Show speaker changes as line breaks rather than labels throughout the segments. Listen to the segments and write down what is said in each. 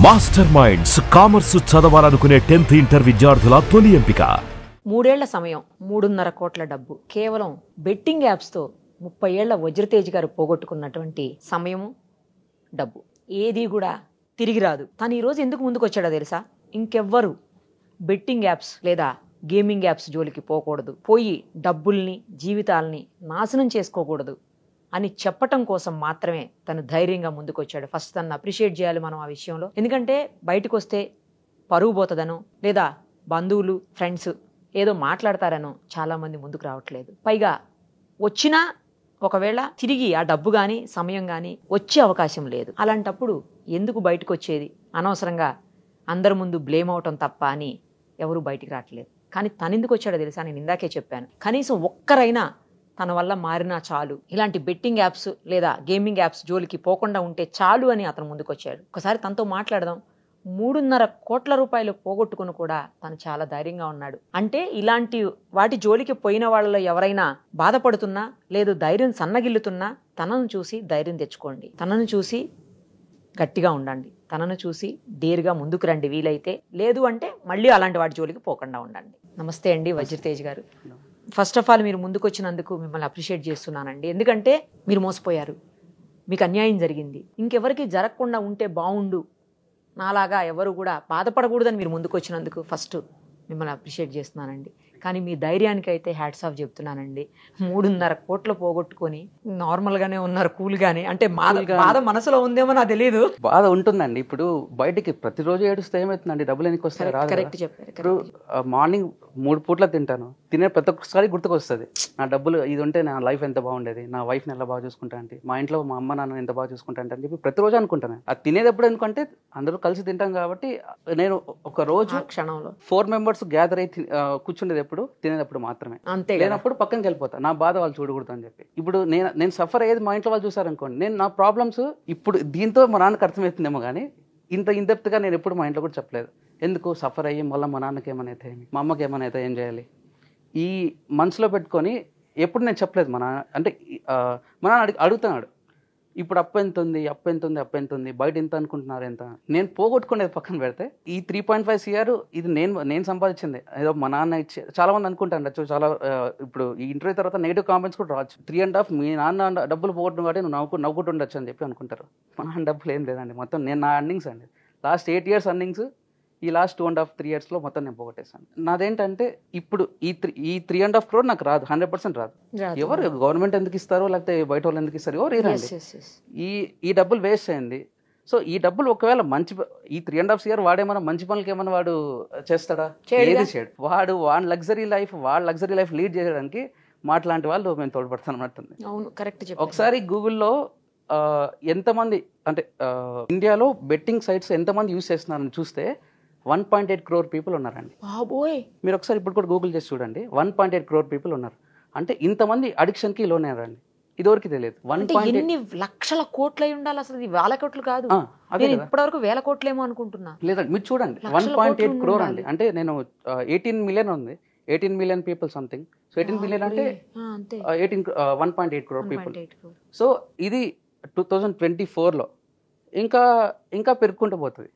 Master minds commerce చదవాలనుకునే 10th inter విద్యార్థుల తొలి ఎంపిక.
3 ఏళ్ల సమయం, 3.5 కోట్ల డబ్బు కేవలం బెట్టింగ్ యాప్స్తో 30 ఏళ్ల వజ్రతేజ్ గారు పోగొట్టుకున్నటువంటి సమయము, డబ్బు ఏది కూడా తిరిగి రాదు. తను ఈరోజు ఎందుకు ముందుకు వచ్చాడో తెలుసా? ఇంకెవ్వరు బెట్టింగ్ యాప్స్ లేదా గేమింగ్ యాప్స్ జోలికి పోకూడదు, పోయి డబ్బుల్ని జీవితాల్ని నాశనం చేసుకోకూడదు అని చెప్పటం కోసం మాత్రమే తను ధైర్యంగా ముందుకు వచ్చాడు. ఫస్ట్ తను అప్రిషియేట్ చేయాలి మనం ఆ విషయంలో. ఎందుకంటే బయటకు వస్తే పరువు పోతుందనో లేదా బంధువులు ఫ్రెండ్స్ ఏదో మాట్లాడతారనో చాలామంది ముందుకు రావట్లేదు. పైగా వచ్చినా ఒకవేళ తిరిగి ఆ డబ్బు కానీ సమయం కానీ వచ్చే అవకాశం లేదు. అలాంటప్పుడు ఎందుకు బయటకు వచ్చేది? అనవసరంగా అందరి ముందు బ్లేమ్ అవటం తప్ప అని ఎవరు బయటికి రావట్లేదు. కానీ తను ఎందుకు వచ్చాడో తెలుసా? నేను ఇందాకే చెప్పాను, కనీసం ఒక్కరైనా తన వల్ల మారినా చాలు, ఇలాంటి బెట్టింగ్ యాప్స్ లేదా గేమింగ్ యాప్స్ జోలికి పోకుండా ఉంటే చాలు అని అతను ముందుకు వచ్చాడు. ఒకసారి తనతో మాట్లాడదాం. 3.5 కోట్ల రూపాయలు పోగొట్టుకుని కూడా తను చాలా ధైర్యంగా ఉన్నాడు. అంటే ఇలాంటి వాటి జోలికి పోయిన వాళ్ళలో ఎవరైనా బాధపడుతున్నా లేదు ధైర్యం సన్నగిల్లుతున్నా తనను చూసి ధైర్యం తెచ్చుకోండి, తనను చూసి గట్టిగా ఉండండి, తనను చూసి డేర్గా ముందుకు రండి వీలైతే. లేదు అంటే మళ్ళీ అలాంటి వాటి జోలికి పోకుండా ఉండండి. నమస్తే అండి వజ్రతేజ్ గారు. ఫస్ట్ ఆఫ్ ఆల్ మీరు ముందుకు వచ్చినందుకు మిమ్మల్ని అప్రిషియేట్ చేస్తున్నానండి. ఎందుకంటే మీరు మోసపోయారు, మీకు అన్యాయం జరిగింది, ఇంకెవరికి జరగకుండా ఉంటే బాగుండు, నాలాగా ఎవరు కూడా బాధపడకూడదని మీరు ముందుకు వచ్చినందుకు ఫస్ట్ మిమ్మల్ని అప్రిషియేట్ చేస్తున్నానండి. కానీ మీ ధైర్యానికి అయితే హ్యాట్స్ ఆఫ్ చెప్తున్నానండి. 3.5 కోట్లు పోగొట్టుకొని నార్మల్గానే ఉన్నారు, కూల్గానే. అంటే బాధ మనసులో ఉందేమో నాకు తెలియదు.
బాధ ఉంటుందండి. ఇప్పుడు బయటికి ప్రతిరోజు ఏడుస్తే ఏమవుతుందండి? డబ్బులు ఎందుకు వస్తాయి? రాదు.
కరెక్ట్ చెప్పారు.
ఇప్పుడు మార్నింగ్ 3 పూట్ల తింటాను, తినే ప్రతి ఒక్కసారి గుర్తుకొస్తుంది నా డబ్బులు ఇది ఉంటే నా లైఫ్ ఎంత బాగుండేది, నా వైఫ్ని ఎలా బాగా చూసుకుంటా అంటే, మా ఇంట్లో మా అమ్మ నాన్న ఎంత బాగా చూసుకుంటా అంటే అని చెప్పి ప్రతిరోజు అనుకుంటాను. అది తినేటప్పుడు ఎందుకంటే అందరూ కలిసి తింటాం కాబట్టి. నేను ఒక రోజు
క్షణంలో
4 మెంబర్స్ గ్యాదర్ అయి కూర్చుండేది ఎప్పుడు తినేటప్పుడు మాత్రమే.
అంతే,
లేనప్పుడు పక్కనకి వెళ్ళిపోతా, నా బాధ వాళ్ళు చూడకూడదు అని చెప్పి. ఇప్పుడు నేను సఫర్ అయ్యేది మా ఇంట్లో వాళ్ళు చూసారనుకోండి, నేను నా ప్రాబ్లమ్స్ ఇప్పుడు దీంతో మా నాన్నకి అర్థమవుతుందేమో కానీ ఇంత ఇందెప్త్గా నేను ఎప్పుడు మా ఇంట్లో కూడా చెప్పలేదు. ఎందుకు సఫర్ అయ్యి మళ్ళీ మా నాన్నకి ఏమైనా అయితే ఏమి, మా అమ్మకి ఏమైనా అయితే ఏం చేయాలి, ఈ మనసులో పెట్టుకొని ఎప్పుడు నేను చెప్పలేదు. మా నాన్న అంటే మా నాన్న అడుగుతున్నాడు, ఇప్పుడు అప్పు ఎంత ఉంది, అప్పు ఎంత ఉంది, అప్పు ఎంత ఉంది, బయట ఎంత అనుకుంటున్నారు, ఎంత. నేను పోగొట్టుకునేది పక్కన పెడితే ఈ 3.5 CR ఇది నేను సంపాదించింది. ఏదో మా నాన్న ఇచ్చి చాలా మంది అనుకుంటాను చాలా. ఇప్పుడు ఈ ఇంటర్వ్యూ తర్వాత నెగిటివ్ కామెంట్స్ కూడా రావచ్చు. 3.5 మీ నాన్న డబ్బులు పోగొట్టడం కాబట్టి నువ్వు నవ్వుకుంటుండొచ్చు అని చెప్పి అనుకుంటారు. మా నాన్న డబ్బులు ఏం లేదండి, మొత్తం నేను నా అర్నింగ్స్ అండి. లాస్ట్ 8 years అర్నింగ్స్ ఈ లాస్ట్ 2.5-3 yearsలో మొత్తం నేను పోగొట్టేశాను. నాదేంటంటే ఇప్పుడు ఈ 3.5 crore నాకు రాదు, 100% రాదు. ఎవరు గవర్నమెంట్ ఎందుకు ఇస్తారో లేకపోతే బయట వాళ్ళు ఎందుకు ఇస్తారు, ఎవరు ఇరండి. ఈ డబ్బులు వేస్ట్ అయింది. సో ఈ డబ్బులు ఒకవేళ ఈ 3.5 CR వాడేమన్నా మంచి పనులకి ఏమన్నా వాడు చేస్తాడా? ఏది చేయడు. వాళ్ళ లగ్జరీ లైఫ్ లీడ్ చేయడానికి మాట్లాంటి వాళ్ళు మేము తోడ్పడతాను అన్నట్టుంది. ఒకసారి గూగుల్లో ఎంతమంది అంటే ఇండియాలో బెట్టింగ్ సైట్స్ ఎంతమంది యూజ్ చేస్తున్నారని చూస్తే 1.8 crore people ఉన్నారండి. మీరు ఒకసారి ఇప్పుడు కూడా గూగుల్ చేసి చూడండి, 1.8 crore people ఉన్నారు. అంటే ఇంతమంది అడిక్షన్కి లోనయ్యారండి. ఇదివరకు తెలియదు.
1.8 లక్షల కోట్లు అయి ఉండాలి అసలు. ఇది వేల కోట్లు కాదు, ఇప్పటివరకు వేల కోట్లేమో అనుకుంటున్నా.
లేదండి, మీరు చూడండి 1.8 crore అండి. అంటే నేను 18 million ఉంది, 18 million people something. So 18 million అంటే 1.8 crore people. సో ఇది 2024లో ఇంకా పెరుగుకుంటూ పోతుంది.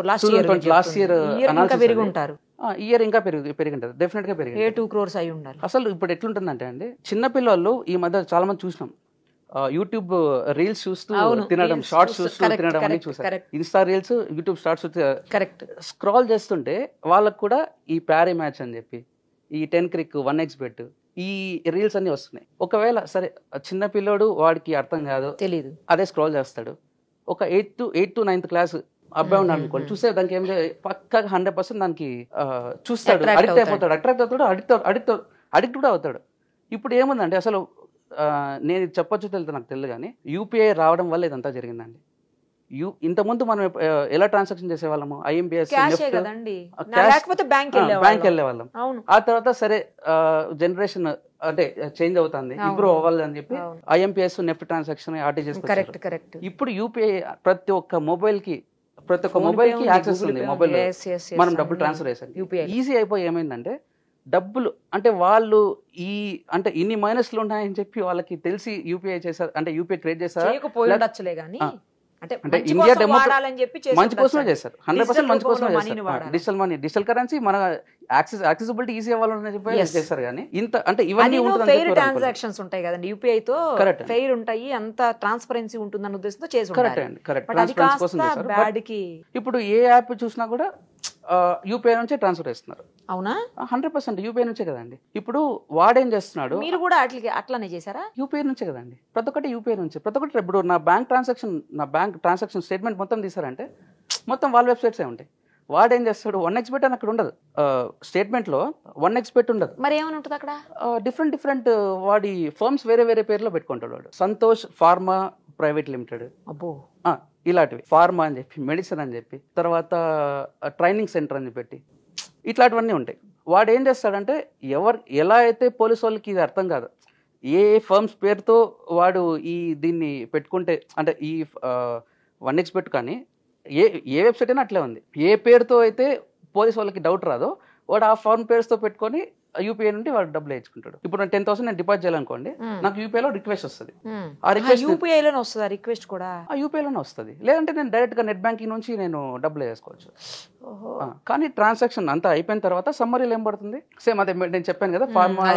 లాస్ట్ ఇయర్ ఇయర్ ఇంకా పెరిగింటారు, డెఫినెట్ గా పెరిగింది.
2 crores అయి ఉండాలి.
అసలు ఇప్పుడు ఎట్లుంటుందంటే అండి, చిన్నపిల్లలు ఈ మధ్య చాలా మంది చూసినాం, యూట్యూబ్ రీల్స్ చూస్తూ తినడం, షార్ట్స్ చూస్తూ తినడం అని చూసారు. Insta reels, YouTube shorts scroll చేస్తుంటే వాళ్ళకు కూడా ఈ ప్యారీ మ్యాచ్ అని చెప్పి, ఈ 10 crick 1xbet ఈ రీల్స్ అన్ని వస్తున్నాయి. ఒకవేళ సరే చిన్న పిల్లోడు వాడికి అర్థం కాదు, తెలీదు, అదే స్క్రాల్ చేస్తాడు. ఒక 8th to 9th class అబ్బాయి ఉన్నాడు అనుకోండి, చూస్తే దానికి ఏం పక్కగా 100% దానికి చూస్తాడు, అడిక్ట్ అయిపోతాడు, అడిక్ట్ కూడా అవుతాడు. ఇప్పుడు ఏముందండి అసలు నేను చెప్పొచ్చు తెలియదు నాకు తెలియదు కానీ యూపీఐ రావడం వల్ల ఇదంతా జరిగిందండి. ఇంతకుముందు మనం ఎలా ట్రాన్సాక్షన్ చేసేవాళ్ళము, IMPS బ్యాంక్ వెళ్ళేవాళ్ళం. ఆ తర్వాత సరే జనరేషన్ అంటే చేంజ్ అవుతుంది, ఇంప్రూవ్ అవ్వాలి అని చెప్పి IMPS నెఫ్ట్ ట్రాన్సాక్షన్ RTGS. ఇప్పుడు యూపీఐ ప్రతి ఒక్క మొబైల్ కి యాక్సెస్ ఉంది. మొబైల్ మనం డబ్బులు ట్రాన్స్ఫర్ చేసాం, ఈజీ అయిపోయి ఏమైందంటే డబ్బులు అంటే వాళ్ళు అంటే ఇన్ని మైనస్లు ఉన్నాయని చెప్పి వాళ్ళకి తెలిసి యూపీఐ చేశారు, అంటే యూపీఐ క్రియేట్ చేశారు.
అంటే
అంటే
మంచి
ఇండియా
కోసం వాడాలని చెప్పి చేసి
మంచి కోసమే
ఉండొచ్చు.
చేస్తారు, 100% మంచి కోసమే
మనీని
చేస్తారు.
వాడాలి.
డిజిటల్ మనీ, డిజిటల్ కరెన్సీ మన యాక్సెసిబిలిటీ ఈజీ అవ్వాలని చెప్పి
Yes.
చేస్తారు. కానీ ఇంత అంటే ఇవన్నీ
అది
ఉంటుందని
ఫెయిర్
చెప్పి ఎవరు అనుకోలేదు.
ట్రాన్సాక్షన్స్ ఉంటాయి కదండి, యూపీఐ తో
Correct.
ఫెయిర్ ఉంటాయి, అంత ట్రాన్స్పరెన్సీ ఉంటుందన్న ఉద్దేశంతో చేసి
కరెక్ట్
ఉండాలి.
అండి, కరెక్ట్.
బట్ అది
ట్రాన్స్పరెన్సీ కోసం
కాస్త
చేస్తారు.
బ్యాడ్ కి
ఇప్పుడు ఏ యాప్ చూసినా కూడా యూపీఐ నుంచే ట్రాన్స్ఫర్ చేస్తున్నారు.
అవునా?
100% యూపీఐ నుంచే కదండి. ఇప్పుడు వాడేం చేస్తున్నాడు,
మీరు కూడా అట్లానే చేశారా?
యూపీఐ నుంచే కదండి. ప్రతి ఒక్కటి యూపీఐ నుంచి. ప్రతి ఒక్కటి ఇప్పుడు నా బ్యాంక్ ట్రాన్సాక్షన్ స్టేట్మెంట్ మొత్తం తీసారంటే మొత్తం వాళ్ళ వెబ్సైట్సే ఉంటాయి. వాడేం చేస్తాడు, 1xBet అని అక్కడ ఉండదు, స్టేట్మెంట్ లో 1xBet ఉండదు.
మరి ఏమైనా ఉంటుంది అక్కడ?
డిఫరెంట్ వాడి ఫర్మ్స్ వేరే వేరే పేర్లో పెట్టుకుంటాడు వాడు. సంతోష్ ఫార్మా ప్రైవేట్ లిమిటెడ్,
అబ్బో,
ఇలాంటివి ఫార్మా అని చెప్పి, మెడిసిన్ అని చెప్పి, తర్వాత ట్రైనింగ్ సెంటర్ అని పెట్టి ఇట్లాంటివన్నీ ఉంటాయి. వాడు ఏం చేస్తాడంటే ఎలా అయితే పోలీసు వాళ్ళకి ఇది అర్థం కాదు, ఏ ఫర్మ్స్ పేరుతో వాడు దీన్ని పెట్టుకుంటే, అంటే ఈ 1xBet కానీ ఏ వెబ్సైట్ అయినా అట్లే ఉంది. ఏ పేరుతో అయితే పోలీసు వాళ్ళకి డౌట్ రాదో వాడు ఆ ఫార్మ్ పేరుతో పెట్టుకొని యూపీఐ నుండి వాడు డబ్బులు వేయించుకుంటాడు. ఇప్పుడు నేను 10,000 నేను డిపాజిట్ చేయాలనుకోండి, నాకు యూపీఐలో రిక్వెస్ట్ వస్తుంది. ఆ రిక్వెస్ట్
యూపీఐ లోనే వస్తుందా రిక్వెస్ట్ కూడా?
ఆ యూపీఐలోనే వస్తుంది. లేదంటే నేను డైరెక్ట్ గా నెట్ బ్యాంకింగ్ నుంచి నేను డబ్బులు వేసుకోవచ్చు. కానీ ట్రాన్సాక్షన్ అంతా అయిపోయిన తర్వాత సమ్మరీలో ఏం పడుతుంది, సేమ్ అదే నేను చెప్పాను కదా, ఫార్మా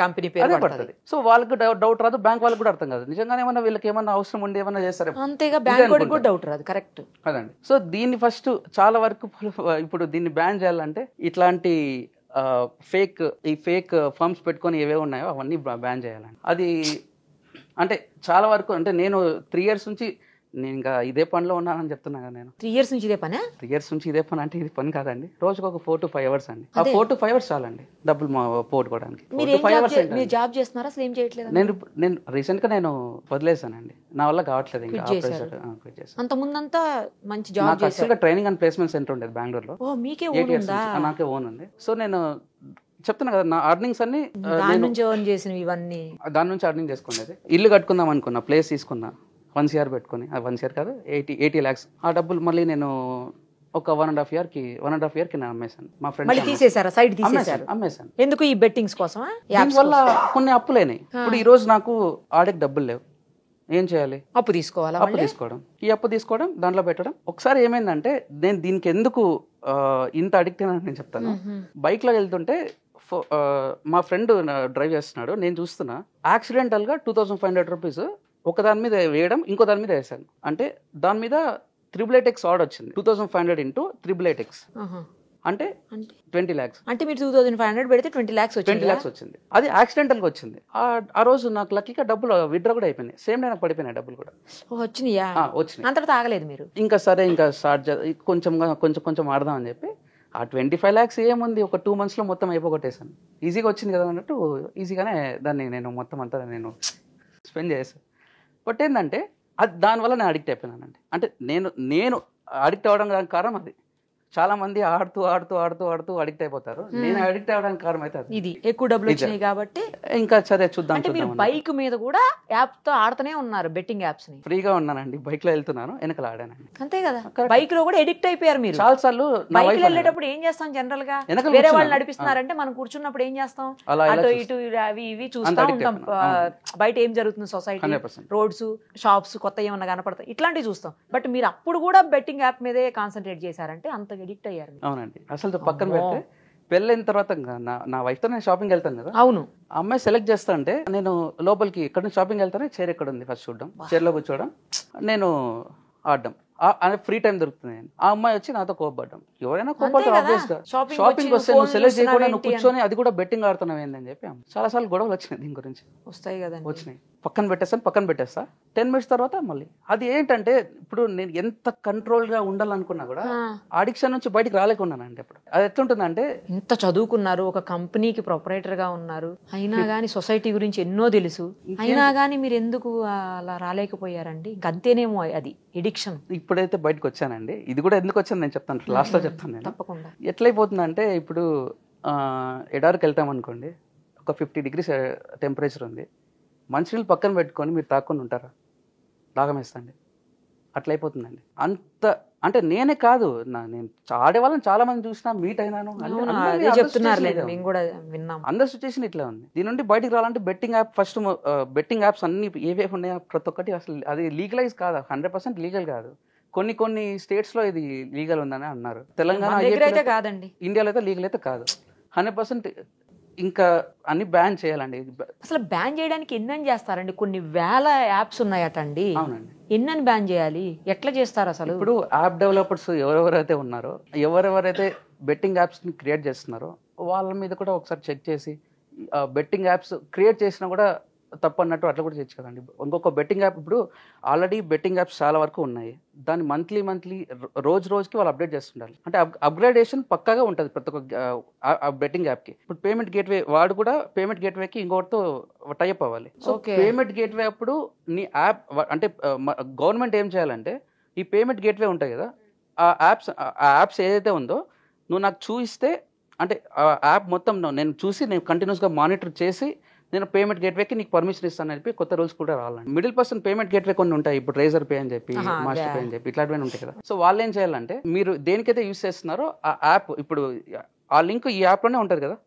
కంపెనీ
అదే పడుతుంది. సో వాళ్ళకి డౌట్ రాదు, బ్యాంక్ వాళ్ళకి కూడా అర్థం కాదు. నిజంగానే ఏమన్నా వీళ్ళకి ఏమన్నా అవసరం ఉండి ఏమన్నా చేస్తారు,
అంతేగా బ్యాంక్ కూడా డౌట్ రాదు. కరెక్ట్
అదండి. సో దీన్ని ఫస్ట్ చాలా వరకు ఇప్పుడు దీన్ని బ్యాన్ చేయాలంటే ఇట్లాంటి ఫేక్ ఫర్మ్స్ పెట్టుకొని ఏవే ఉన్నాయో అవన్నీ బ్యాన్ చేయాలండి. అది అంటే చాలా వరకు, అంటే నేను 3 years నుంచి నేను ఇంకా ఇదే పనిలో ఉన్నానని చెప్తున్నా కదా. నేను
3 years నుంచి ఇదే పనే.
3 years నుంచి ఇదే పని అంటే ఇది పని కాదండి. రోజుకు ఒక 4 to 5 hours అండి. ఆ 4 to 5 hours చాలండి డబ్బులు పోగొట్టుకోవడానికి.
మీరు జాబ్ చేస్తున్నారా, అసలు ఏం చేయట్లేదు?
నేను రీసెంట్ గా నేను వదిలేసానండి, నా వల్ల కావట్లేదు ఇంకా.
అంత ముందంతా మంచి జాబ్
చేశాను. ట్రైనింగ్ అండ్ ప్లేస్మెంట్ సెంటర్ ఉండేది బెంగళూరులో.
మీకే
8 years నుంచి నాకే ఓన్ ఉంది. సో నేను చెప్తున్నా కదా, నా అర్నింగ్స్ అన్ని
దాని నుంచి ఎర్న్ చేసినవి, ఇవన్నీ దాని
నుంచి అర్నింగ్ చేసుకునేది. ఇల్లు కట్టుకుందాం అనుకున్నా, ప్లేస్ తీసుకున్నా 1 year పెట్టుకుని, 1 year కాదు 80 lakhs. ఆ డబ్బులు మళ్ళీ నేను ఒక 1.5 year కి నేను అమ్మేశాను. మా ఫ్రెండ్
తీసేసారా, సైడ్ తీసేసారు?
అమ్మేశాను.
ఎందుకు? ఈ బెట్టింగ్స్ కోసమా?
దీనివల్ల కొన్ని అప్పులైనాయి. ఇప్పుడు ఈ రోజు నాకు ఆడికి డబ్బులు లేవు, ఏం చేయాలి?
అప్పు తీసుకోవాలా?
అప్పు తీసుకోవడం దాంట్లో పెట్టడం. ఒకసారి ఏమైందంటే, నేను దీనికి ఎందుకు ఇంత అడిక్ట్ అయినా నేను చెప్తాను. బైక్ లో వెళ్తుంటే మా ఫ్రెండ్ డ్రైవ్ చేస్తున్నాడు, నేను చూస్తున్నా. యాక్సిడెంటల్ గా 2500 rupees ఒక దాని మీద వేయడం, ఇంకో దాని మీద వేసాను. అంటే దాని మీద 888x ఆర్డ్ వచ్చింది. 2500 into 888x అంటే 20 lakhs.
అంటే మీరు 2500 పెడితే 20 lakhs
వచ్చింది. అది యాక్సిడెంటల్ గా వచ్చింది. ఆ రోజు నాకు లక్కీగా డబ్బులు విత్డ్రా కూడా అయిపోయినాయి. సేమ్ డే నాకు పడిపోయినాయి డబ్బులు కూడా.
వచ్చినాయా? వచ్చినాయి. అంతటా తాగలేదు మీరు? ఇంకా
సరే, ఇంకా స్టార్ట్ కొంచెం ఆడదాం అని చెప్పి ఆ 25 lakhs ఏముంది, ఒక 2 months లో మొత్తం అయిపోగొట్టేసాను. ఈజీగా వచ్చింది కదా అన్నట్టు ఈజీగానే దాన్ని నేను మొత్తం అంతా నేను స్పెండ్ చేసాను. బట్ ఏంటంటే దానివల్ల నేను అడిక్ట్ అయిపోయినానండి. అంటే నేను అడిక్ట్ అవ్వడం కారణం అది. చాలా మంది ఆడుతూ అడిక్ట్ అయిపోతారు. నేను అడిక్ట్ అవ్వడానికి కారణం అయితే
ఇది ఎక్కువ డబ్బులు వచ్చినాయి కాబట్టి
ఇంకా సరే చూద్దాం.
బైక్ మీద కూడా యాప్ తో ఆడుతూనే ఉన్నారు, బెట్టింగ్ యాప్స్ ని.
ఫ్రీగా ఉన్నానండి, బైక్ లో వెళ్తున్నాను, వెనకాల ఆడానండి.
అంతే కదా, బైక్ లో కూడా ఎడిక్ట్ అయిపోయారు మీరు.
చాలా సార్లు
బైక్ లో వెళ్ళేటప్పుడు ఏం చేస్తాం, జనరల్ గా వేరే వాళ్ళు నడిపిస్తున్నారంటే మనం కూర్చున్నప్పుడు ఏం చేస్తాం, అటు ఇటు అవి ఇవి చూస్తూ ఉంటాం. బయట ఏం జరుగుతుంది, సొసైటీ, రోడ్స్, షాప్స్, కొత్త ఏమన్నా కనపడతాయి, ఇట్లాంటివి చూస్తాం. బట్ మీరు అప్పుడు కూడా బెట్టింగ్ యాప్ మీదే కాన్సన్ట్రేట్ చేశారంటే అంత ఎడిక్ట్ అయ్యారు.
అవునండి. అసలు పక్కన పెడితే పెళ్ళైన తర్వాత నా వైఫ్ తో నేను షాపింగ్ వెళ్తాను కదా.
అవును.
అమ్మాయి సెలెక్ట్ చేస్తా అంటే నేను లోపలికి ఇక్కడ నుంచి షాపింగ్ వెళ్తానే, చైర్ ఎక్కడ ఉంది ఫస్ట్ చూడడం, చైర్లో కూర్చోవడం, నేను ఆడడం, ఫ్రీ టైం దొరుకుతుంది. ఆ అమ్మాయి వచ్చి నాతో కోపడ్డం. ఎవరైనా కోపడతారు ఆబ్వియస్ గా. షాపింగ్ వస్తే నువ్వు సెలెక్ట్ చేయకుండా నువ్వు కూర్చొని అది కూడా బెట్టింగ్ ఆడుతున్నావు ఏందని చెప్పి చాలా సార్లు గొడవలు వచ్చినాయి దీని గురించి.
వస్తాయి కదా, వచ్చినాయి.
పక్కన పెట్టేస్తా 10 minutes తర్వాత మళ్ళీ. అది ఏంటంటే, ఇప్పుడు నేను ఎంత కంట్రోల్ గా ఉండాలనుకున్నా కూడా అడిక్షన్ నుంచి బయటకు రాలేకున్నానండి. అప్పుడు అది ఎట్లుంటుందంటే,
ఇంత చదువుకున్నారు, ఒక కంపెనీకి ప్రొపరేటర్ గా ఉన్నారు, అయినా గానీ సొసైటీ గురించి ఎన్నో తెలుసు, అయినా గానీ మీరు ఎందుకు అలా రాలేకపోయారండి? అంతేనేమో అది ఎడిక్షన్.
ఇప్పుడైతే బయటకు వచ్చానండి. ఇది కూడా ఎందుకు వచ్చాను నేను చెప్తాను, లాస్ట్ లో చెప్తాను నేను.
తప్పకుండా.
ఎట్లయిపోతుందంటే, ఇప్పుడు ఎడారికి వెళ్తాం అనుకోండి, ఒక 50 degrees టెంపరేచర్ ఉంది, మంచినీళ్ళు పక్కన పెట్టుకొని మీరు తాక్కుండా ఉంటారా? దాగం వేస్తండి. అట్లయిపోతుందండి. అంటే నేనే కాదు, నేను ఆడే వాళ్ళని చాలా మంది చూసినా, మీట్ అయినాను.
అదే చెప్తున్నారులేదు, మేము కూడా విన్నాం.
అందరి సిచ్యువేషన్ ఇట్లా ఉంది. దీని నుండి బయటికి రావాలంటే betting app first, betting apps అన్ని ఏవేవి ఉన్నాయో ప్రతి ఒక్కటి అసలు అది లీగలైజ్ కాదు, 100% లీగల్ కాదు. కొన్ని స్టేట్స్ లో ఇది లీగల్ ఉందని అన్నారు. తెలంగాణ
అయితే కాదండి,
ఇండియాలో అయితే లీగల్ అయితే కాదు 100%. ఇంకా అన్ని బ్యాన్ చేయాలండి.
అసలు బ్యాన్ చేయడానికి ఎన్నని చేస్తారండి? కొన్ని వేల యాప్స్ ఉన్నాయటండి.
అవునండి.
ఎన్నని బ్యాన్ చేయాలి? ఎట్లా చేస్తారు అసలు?
ఇప్పుడు యాప్ డెవలపర్స్ ఎవరెవరైతే ఉన్నారో, ఎవరెవరైతే బెట్టింగ్ యాప్స్ ని క్రియేట్ చేస్తున్నారో వాళ్ళ మీద కూడా ఒకసారి చెక్ చేసి, బెట్టింగ్ యాప్స్ క్రియేట్ చేసినా కూడా తప్పు అన్నట్టు అట్లా కూడా చేయొచ్చు కదండి. ఇంకొక బెట్టింగ్ యాప్, ఇప్పుడు ఆల్రెడీ బెట్టింగ్ యాప్స్ చాలా వరకు ఉన్నాయి, దాన్ని మంత్లీ రోజుకి వాళ్ళు అప్డేట్ చేస్తుండాలి. అంటే అప్గ్రేడేషన్ పక్కాగా ఉంటుంది ప్రతి ఒక్క బెట్టింగ్ యాప్కి. ఇప్పుడు పేమెంట్ గేట్వే వాడు కూడా పేమెంట్ గేట్వేకి ఇంకొకటితో టైప్ అవ్వాలి. సో పేమెంట్ గేట్వే అప్పుడు నీ యాప్ అంటే గవర్నమెంట్ ఏం చేయాలంటే, ఈ పేమెంట్ గేట్వే ఉంటాయి కదా, ఆ యాప్స్ ఏదైతే ఉందో నువ్వు నాకు చూపిస్తే, అంటే ఆ యాప్ మొత్తం నేను చూసి, నేను కంటిన్యూస్గా మానిటర్ చేసి నేను పేమెంట్ గేట్వేకి నీకు పర్మిషన్ ఇస్తాను అని చెప్పి కొత్త రూల్స్ కూడా రావాలండి. మిడిల్ పర్సన్ పేమెంట్ గేట్వే కొన్ని ఉంటాయి, ఇప్పుడు రేజర్ పే అని చెప్పి, మాస్టర్ పే అని చెప్పి, ఇట్లాంటివన్నీ ఉంటాయి కదా. సో వాళ్ళు ఏం చేయాలంటే, మీరు దేనికైతే యూజ్ చేస్తున్నారో ఆ యాప్, ఇప్పుడు ఆ లింక్ ఈ యాప్ లోనే ఉంటది కదా,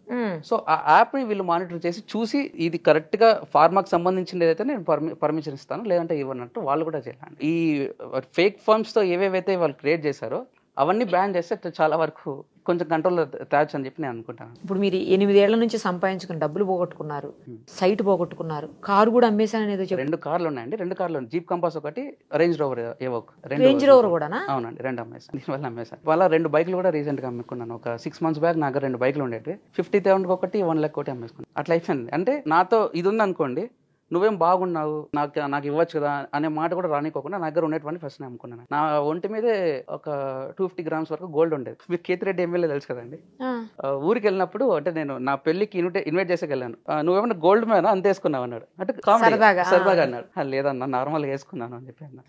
సో ఆ యాప్ ని వీళ్ళు మానిటర్ చేసి చూసి, ఇది కరెక్ట్ గా ఫార్మాకి సంబంధించింది ఏదైతే నేను పర్మిషన్ ఇస్తాను, లేదంటే ఇవ్వనట్టు వాళ్ళు కూడా చేయాలి. ఈ ఫేక్ ఫార్మ్స్ తో ఏవేవైతే వాళ్ళు క్రియేట్ చేశారో అవన్నీ బ్యాన్ చేస్తే చాలా వరకు కొంచెం కంట్రోల్ తేవచ్చు అని చెప్పి నేను అనుకుంటాను.
ఇప్పుడు మీరు 8 ఏళ్ల నుంచి సంపాదించుకుని డబ్బులు పోగొట్టుకున్నారు, సైట్ పోగొట్టుకున్నారు, కారు కూడా అమ్మేశానని ఏదో చెప్పారు.
2 కార్లు ఉన్నాయండి. 2 కార్లు, జీప్ కంపాస్ ఒకటి, రేంజ్ రోవర్ ఏవోక్.
రేంజ్ రోవర్ కూడానా?
అవునండి, 2 అమ్మేశాను. దీనివల్ల అమ్మేశాను. వాళ్ళ 2 బైకులు కూడా రీసెంట్ గా అమ్ముకున్నాను. ఒక 6 months బ్యాక్ నాకు 2 బైకులు ఉండేవి. 50,000 ఒకటి, 1 lakh ఒకటి అమ్మేసుకున్నాను. అట్లా అయిపోయింది. అంటే నాతో ఇది ఉంది అనుకోండి, నువ్వేం బాగున్నావు, నాకు ఇవ్వచ్చు కదా అనే మాట కూడా రానికోకుండా నా దగ్గర ఉండేటువంటి ఫస్ట్ నేను అమ్ముకున్నాను. నా ఒంటి మీదే ఒక 250 grams వరకు గోల్డ్ ఉండేది. మీరు కేతిరెడ్డి ఎమ్మెల్యే తెలుసు కదండి, ఊరికి వెళ్ళినప్పుడు, అంటే నేను నా పెళ్లికి ఇన్వైట్ చేసి వెళ్ళాను. నువ్వేమన్నా గోల్డ్ మీద అంత వేసుకున్నావు అన్నాడు. అంటే సరదాగా అన్నాడు. లేదన్నా నార్మల్గా వేసుకున్నాను అని చెప్పి అన్నా.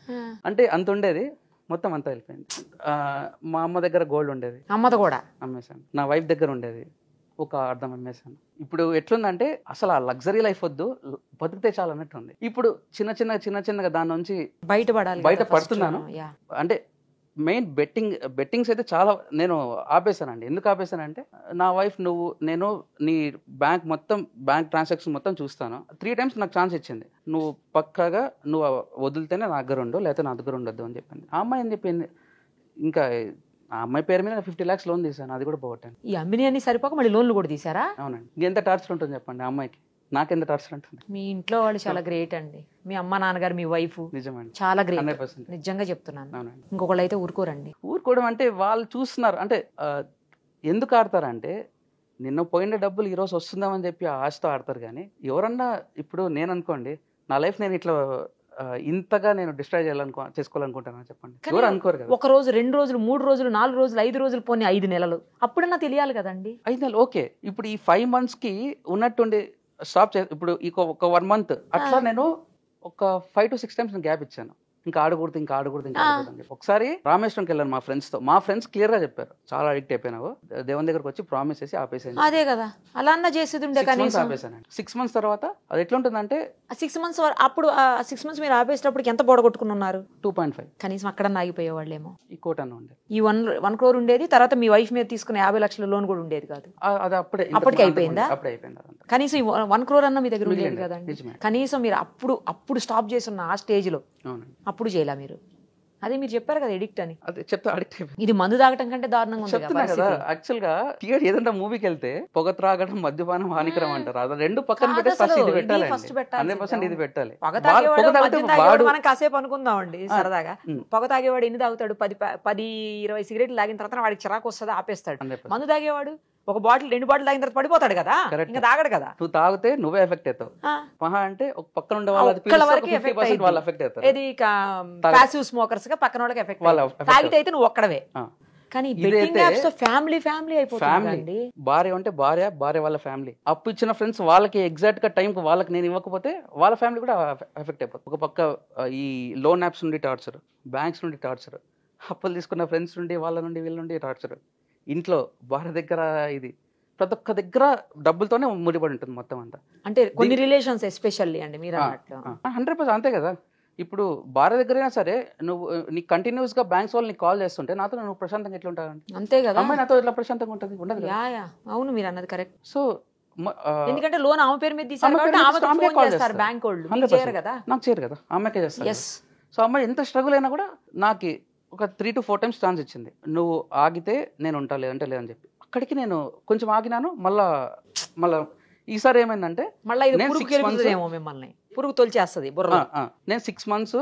అంటే అంత ఉండేది, మొత్తం అంతా వెళ్ళిపోయింది. మా అమ్మ దగ్గర గోల్డ్ ఉండేది, అమ్మతో కూడా అమ్మేశాను. నా వైఫ్ దగ్గర ఉండేది, ఒక అర్థం అమ్మేశాను. ఇప్పుడు ఎట్లుందంటే అసలు ఆ లగ్జరీ లైఫ్ వద్దు, బతికితే చాలా అన్నట్టు ఉంది. ఇప్పుడు చిన్నగా దాని నుంచి బయట పడుతున్నాను. అంటే మెయిన్ బెట్టింగ్స్ అయితే చాలా నేను ఆపేశానండి. ఎందుకు ఆపేశానంటే, నా వైఫ్ నేను నీ బ్యాంక్ ట్రాన్సాక్షన్ మొత్తం చూస్తాను. 3 times నాకు ఛాన్స్ ఇచ్చింది, నువ్వు పక్కాగా నువ్వు వదిలితేనే నా దగ్గర ఉండు, లేకపోతే నా దగ్గర ఉండొద్దు అని చెప్పింది. ఆ అమ్మాయి ఏం చెప్పింది, ఇంకా ఆ అమ్మాయి పేరు మీద 50 lakhs లోన్ తీసాను, అది కూడా పోగొట్టాను.
ఈ అమ్మిని అన్ని సరిపోక మళ్ళీ లోన్లు కూడా తీసారా?
అవునండి. ఎంత టార్చర్ ఉంటుంది చెప్పండి ఆ అమ్మాయికి, నాకెంత టార్చర్ ఉంటుంది.
మీ ఇంట్లో వాళ్ళు చాలా గ్రేట్ అండి, మీ అమ్మ నాన్నగారు, మీ వైఫ్ నిజమండి చాలా గ్రేట్,
100%
నిజంగా చెప్తున్నాను. ఇంకొకళ్ళు అయితే ఊరుకోవడం
అంటే వాళ్ళు చూస్తున్నారు. అంటే ఎందుకు ఆడతారంటే, నిన్న పోయిన డబ్బులు ఈరోజు వస్తుందామని చెప్పి ఆశతో ఆడతారు. కానీ ఎవరన్నా, ఇప్పుడు నేను అనుకోండి, నా లైఫ్ నేను ఇట్లా ఇంతగా నేను డిస్ట్రాయ్ చేసుకోవాలనుకుంటాను చెప్పండి, ఎవరు అనుకోరు కదా.
1 రోజు, 2 రోజులు, 3 రోజులు, 4 రోజులు, 5 రోజులు, పోనీ 5 నెలలు, అప్పుడన్నా తెలియాలి కదండి.
5 నెలలు ఓకే. ఇప్పుడు ఈ 5 months కి ఉన్నట్టుండి స్టాప్ ఇప్పుడు ఒక 1 month అట్లా నేను ఒక 5 to 6 times గ్యాప్ ఇచ్చాను. ఇంకా ఆడకూడదు. ఒకసారి రామేశ్వరంకి వెళ్ళాను మా ఫ్రెండ్స్ క్లియర్ గా చెప్పారు, చాలా అడిక్ట్ అయిపోయినావు, దేవుని దగ్గరకు వచ్చి ప్రామిస్ చేసి ఆపేసాను.
అదే కదా, అలా అన్న చేసేది ఉండే. కానీ
ఆపేసాను. 6 months తర్వాత అది ఎట్లా ఉంటుందంటే,
6 months అప్పుడు 6 months మీరు ఆపేసేటప్పుడు ఎంత పొడగొట్టుకుని ఉన్నారు?
2.5.
కనీసం అక్కడ ఆగిపోయేవాళ్ళేమో.
ఈ కోట ఉండేది,
ఈ 1 crore ఉండేది. తర్వాత మీ వైఫ్ మీద తీసుకునే 50 lakhs లోన్ కూడా ఉండేది కాదు.
అది
అప్పటికి అయిపోయిందా?
అప్పుడే అయిపోయింది.
కనీసం 1 crore అన్న మీ దగ్గర ఉండేది కదండి. కనీసం మీరు అప్పుడు స్టాప్ చేస్తున్న ఆ స్టేజ్ లో అప్పుడు చేయాల మీరు. అదే మీరు చెప్పారు కదా ఎడిక్ట్ అని,
అదే చెప్తా, అడిక్ట్
ఇది మందు తాగటం కంటే దారుణంగా ఉంది
కదా. యాక్చువల్ గా ఏదైనా మూవీకి వెళ్తే పొగ త్రాగడం, మద్యపానం హానికరం అంటారు. అది 2 పక్కన పెట్టేసి ఇది పెట్టాలి, 100% ఇది పెట్టాలి.
మనం కాసేపు అనుకుందామండి సరదాగా. పొగ తాగేవాడు ఎన్ని తాగుతాడు? 10-20 సిగరెట్లు తాగిన తర్వాత వాడికి చిరాకు వస్తుంది, ఆపేస్తాడు. మందు తాగేవాడు 1 బాటిల్ 2 బాటిల్ తాగిన తర్వాత పడిపోతాడు కదా, ఇంకా తాగడు కదా.
నువ్వు తాగితే నువ్వే ఎఫెక్ట్ అవుతావు, మహా అంటే ఒక పక్కన ఉండే వాళ్ళు ఎఫెక్ట్ అవుతారు.
ఇది ప్యాసివ్ స్మోకర్స్ గా పక్కన వాళ్ళకి ఎఫెక్ట్, తాగితే అయితే నువ్వు ఒక్కడవే. కానీ ఫ్యామిలీ అయిపోతుంది.
భార్య అంటే భార్య వాళ్ళ ఫ్యామిలీ, అప్పు ఇచ్చిన ఫ్రెండ్స్ వాళ్ళకి ఎగ్జాక్ట్ గా టైం వాళ్ళకి నేను ఇవ్వకపోతే వాళ్ళ ఫ్యామిలీ కూడా ఎఫెక్ట్ అయిపోతుంది. ఒక పక్క ఈ లోన్ యాప్స్ నుండి టార్చర్, బ్యాంక్స్ నుండి టార్చర్, అప్పులు తీసుకున్న ఫ్రెండ్స్ నుండి వీళ్ళ నుండి టార్చర్, ఇంట్లో భార్య దగ్గర, ఇది ప్రతి ఒక్క దగ్గర డబ్బులతోనే ముడిపడి ఉంటుంది మొత్తం అంతా.
అంటే కొన్ని రిలేషన్స్ ఎస్పెషల్లీ అండి మీరు అన్నట్లు
100% అంతే కదా. ఇప్పుడు భార్య దగ్గరైనా సరే నువ్వు నీకు కంటిన్యూస్ గా బ్యాంక్స్ వాళ్ళు నీకు కాల్ చేస్తుంటే నాతో నువ్వు ప్రశాంతంగా ఎట్లా ఉంటావు?
అంతే కదా,
అమ్మాయి నాతో ఎట్లా ప్రశాంతంగా ఉంటుంది? ఉండదు కదా.
యా అవును, మీరు అన్నది కరెక్ట్.
సో
ఎందుకంటే లోన్ ఆమె పేరు మీద తీశారు కాబట్టి ఆమెకు ఫోన్ చేస్తారు బ్యాంక్ వాళ్ళు, మీకు చేయరు కదా.
నాకు చేయరు కదా, అమ్మాయికే చేస్తారు. సో అమ్మాయి ఎంత స్ట్రగుల్ అయినా కూడా నాకు ఒక 3 to 4 times ఛాన్స్ ఇచ్చింది. నువ్వు ఆగితే నేను ఉంటా, లేదంటే లేదని చెప్పి. అక్కడికి నేను కొంచెం ఆగినాను. మళ్ళా ఈసారి ఏమైందంటే
మళ్ళీ మిమ్మల్ని పురుగు తొలిచేస్తుంది బుర్ర.
నేను 6 months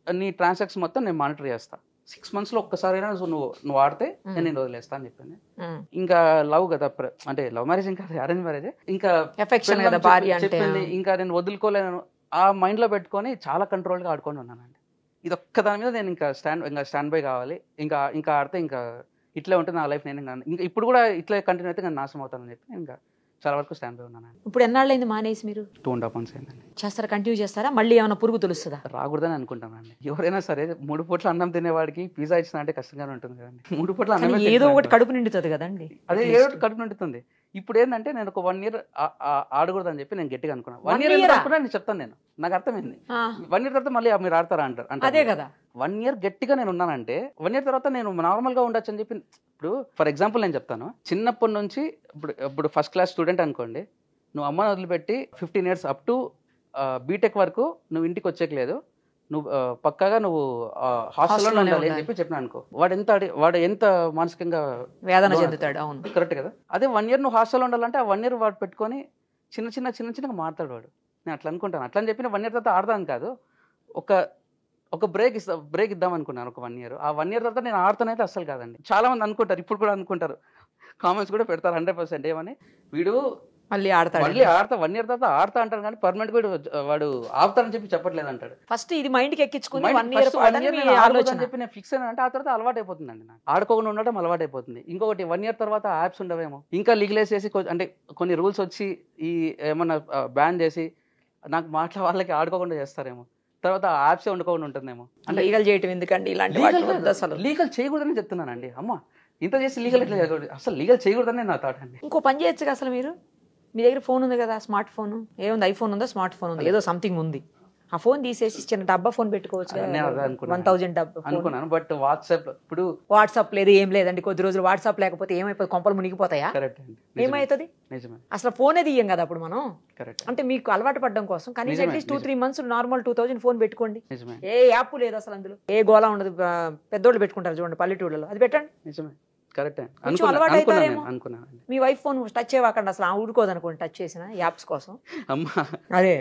నీ ట్రాన్సాక్షన్ మొత్తం నేను మానిటర్ చేస్తా. 6 months లో ఒక్కసారైనా నువ్వు ఆడితే నేను వదిలేస్తా అని చెప్పింది. ఇంకా లవ్ కదా, అంటే లవ్ మ్యారేజ్ ఇంకా అరేంజ్ మ్యారేజ్, ఇంకా
ఎఫెక్షన్ కదా భార్య అంటే.
చెప్పింది ఇంకా నేను వదులుకోలేను. ఆ మైండ్ లో పెట్టుకొని చాలా కంట్రోల్ గా ఆడుకొని ఉన్నానండి. ఇది ఒక్క దాని మీద నేను ఇంకా స్టాండ్ బై కావాలి. ఇంకా ఆడితే ఇంకా ఇట్లే ఉంటుంది నా లైఫ్. నేను ఇంకా ఇప్పుడు కూడా ఇట్లా కంటిన్యూ అయితే నేను నాశనం అవుతానని చెప్పి నేను ఇంకా చాలా వరకు స్టాండ్ బై ఉన్నాను.
ఇప్పుడు ఎన్నాళ్ళైంది మానేసి మీరు?
2.5 months అయిందండి.
చేస్తారా, కంటిన్యూ చేస్తారా? మళ్ళీ ఏమైనా పురుగు తెలుస్తుందా?
రాకూడదని అనుకుంటానండి. ఎవరైనా సరే 3 పూట్ల అన్నం తినేవాడికి పిజ్జా ఇచ్చిన అంటే కష్టంగానే ఉంటుంది కదండి. 3 పూట్ల అన్నం
ఏదో ఒకటి కడుపు నిండుతుంది కదండి.
అదే ఏదో ఒకటి కడుపు నిండుతుంది. ఇప్పుడు ఏంటంటే నేను ఒక 1 year ఆడకూడదని చెప్పి నేను గట్టిగా అనుకున్నాను. 1 year అనుకున్నా నేను చెప్తాను, నేను నాకు అర్థమైంది. 1 year తర్వాత మళ్ళీ మీరు ఆడతారా అంటారు.
అదే కదా,
1 year గట్టిగా నేను ఉన్నానంటే 1 year తర్వాత నేను నార్మల్ గా ఉండొచ్చు అని చెప్పి. ఇప్పుడు ఫర్ ఎగ్జాంపుల్ నేను చెప్తాను, చిన్నప్పటి నుంచి ఇప్పుడు ఫస్ట్ క్లాస్ స్టూడెంట్ అనుకోండి, నువ్వు అమ్మని వదిలిపెట్టి 15 years అప్ టు బీటెక్ వరకు నువ్వు ఇంటికి వచ్చేయలేదు, నువ్వు పక్కాగా నువ్వు హాస్టల్లో ఉండాలి అని చెప్పిన అనుకో, వాడు ఎంత మానసికంగా
వేదన చెందుతాడు. అవును,
కరెక్ట్ కదా. అదే 1 year నువ్వు హాస్టల్లో ఉండాలంటే ఆ 1 year వాడు పెట్టుకొని చిన్నగా మారుతాడు వాడు. నేను అట్లా అనుకుంటాను. అట్లా అని చెప్పి 1 year తర్వాత ఆడదాను కాదు, ఒక బ్రేక్ ఇద్దాం అనుకున్నాను ఒక 1 year. ఆ 1 year తర్వాత నేను ఆడతానైతే అస్సలు కాదండి. చాలా మంది అనుకుంటారు, ఇప్పుడు కూడా అనుకుంటారు, కామెంట్స్ కూడా పెడతారు 100%. ఏమని వీడు మళ్ళీ ఆడతా 1 year తర్వాత ఆడతా అంటారు కానీ పర్మనెంట్ వాడు ఆపుతారని చెప్పి చెప్పట్లేదు అంటాడు.
ఫస్ట్ ఇది మైండ్ కి ఎక్కించుకుని 1
year చెప్పి నేను ఫిక్స్ అయినా అంటే ఆ తర్వాత అలవాటు అయిపోతుందండి. నాకు ఆడుకోకుండా ఉండడం అలవాటు అయిపోతుంది. ఇంకొకటి 1 year తర్వాత యాప్స్ ఉండవేమో, ఇంకా లీగలైజ్ చేసి అంటే కొన్ని రూల్స్ వచ్చి ఈ ఏమన్నా బ్యాన్ చేసి నాకు వాళ్ళకి ఆడుకోకుండా చేస్తారేమో, తర్వాత యాప్సే వండుకోకుండా ఉంటుందేమో.
అంటే లీగల్ చేయటం ఎందుకండి, ఇలాంటి
లీగల్ చేయకూడదని చెప్తున్నానండి. అమ్మ ఇంత చేసి లీగల్ ఎట్లా చేయకూడదు, అసలు లీగల్ చేయకూడదని నా థాట్ అండి.
ఇంకో పని చేయొచ్చు అసలు మీరు, మీ దగ్గర ఫోన్ ఉంది కదా, స్మార్ట్ ఫోన్ ఏముంది, ఐఫోన్ ఉందా, స్మార్ట్ ఫోన్ ఉంది, ఏదో సంథింగ్ ఉంది, ఆ ఫోన్ తీసేసి చిన్న డబ్బా ఫోన్ పెట్టుకోవచ్చు. 1000 డబ్బా
అనుకున్నాను. బట్
వాట్సాప్ లేదు, ఏం లేదండి. కొద్ది రోజులు వాట్సాప్ లేకపోతే ఏమైపోతుంది, కొంపలు మునిగిపోతాయా? ఏమైతుంది అసలు? ఫోనే తీయం కదా అప్పుడు మనం. అంటే మీకు అలవాటు పడడం కోసం కనీసం అట్లీస్ట్ 2-3 months నార్మల్ 2000 ఫోన్ పెట్టుకోండి. ఏ యాప్ లేదు అసలు అందులో, ఏ గోళ ఉండదు. పెద్దోళ్ళు పెట్టుకుంటారు చూడండి పల్లెటూళ్ళలో, అది పెట్టండి. అలవాటు అవుతారేమో. మీ వైఫ్ ఫోన్ టచ్ చేయవాకండి అసలు, ఊరుకోదు అనుకోండి టచ్ చేసిన యాప్స్ కోసం.
అమ్మా
అదే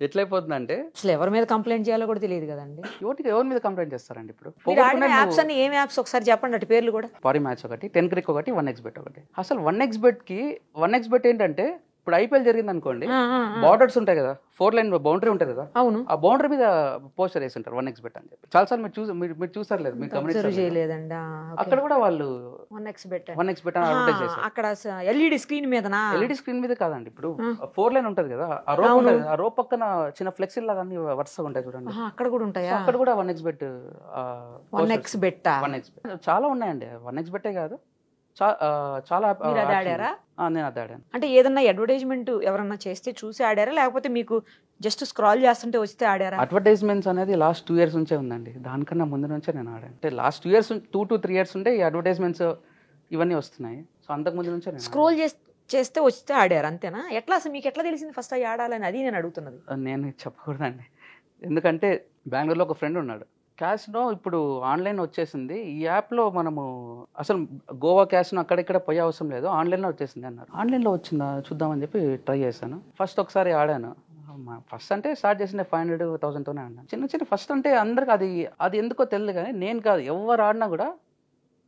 ఎట్లయిపోతుందంటే
అసలు ఎవరి మీద కంప్లైంట్ చేయాలో కూడా తెలియదు కదండి.
ఎవరి మీద కంప్లైంట్ చేస్తారండి? ఇప్పుడు
యాప్స్ అన్ని ఏం యాప్స్ ఒకసారి చెప్పండి, అటు పేర్లు కూడా.
పారి మ్యాచ్ ఒకటి, 10 Crick ఒకటి, 1xBet ఒకటి. అసలు 1xBet ఏంటంటే, ఇప్పుడు ఐపీఎల్ జరిగింది అనుకోండి, బార్డర్స్ ఉంటాయి కదా, 4 line బౌండరీ ఉంటుంది కదా,
అవును,
ఆ బౌండరీ మీద పోస్టర్ వేసి ఉంటారు 1xBet అని చెప్పి. చాలా సార్లు మీరు చూసారు లేదు, మీరు
గమనించలేదండి.
అక్కడ కూడా వాళ్ళు
1xBet అక్కడ ఎల్ఈడి స్క్రీన్ మీద,
ఎల్ఈడి స్క్రీన్ మీద కాదండి, ఇప్పుడు 4 line ఉంటది కదా, ఆ రోప్ పక్కన చిన్న ఫ్లెక్సీ లాగా అన్ని వరుసగా ఉంటాయి చూడండి,
అక్కడ కూడా ఉంటాయా?
అక్కడ కూడా 1xBet చాలా ఉన్నాయండి. 1xBet కాదు, చాలా. నేను అది ఆడాను.
అంటే ఏదన్నా అడ్వర్టైజ్మెంట్ ఎవరన్నా చేస్తే చూసి ఆడారా, లేకపోతే మీకు జస్ట్ స్క్రాల్ చేస్తుంటే వస్తే ఆడారా?
అడ్వర్టైజ్మెంట్స్ అనేది లాస్ట్ 2 years నుంచే ఉందండి. దానికన్నా ముందు నుంచే నేను ఆడాను. అంటే లాస్ట్ 2 to 3 years ఉంటే ఈ అడ్వర్టైజ్మెంట్స్ ఇవన్నీ వస్తున్నాయి. సో అంతకు ముందు నుంచే
స్క్రోల్ చేస్తే వస్తే ఆడారు అంతేనా? ఎట్లా అసలు మీకు ఎట్లా తెలిసింది ఫస్ట్ అవి ఆడాలని? అది నేను అడుగుతున్నది.
నేను చెప్పకూడదండి, ఎందుకంటే బెంగళూరులో ఒక ఫ్రెండ్ ఉన్నాడు. క్యాష్నో ఇప్పుడు ఆన్లైన్ వచ్చేసింది, ఈ యాప్లో మనము అసలు గోవా క్యాష్నో అక్కడిక్కడ పోయే అవసరం లేదు, ఆన్లైన్లో వచ్చేసింది అన్నారు. ఆన్లైన్లో వచ్చిందా చూద్దామని చెప్పి ట్రై చేశాను. ఫస్ట్ ఒకసారి ఆడాను. ఫస్ట్ అంటే స్టార్ట్ చేసిన 500-1000తోనే ఆడినాను. చిన్న ఫస్ట్ అంటే అందరికి అది ఎందుకో తెలియదు, కానీ నేను కాదు ఎవరు ఆడినా కూడా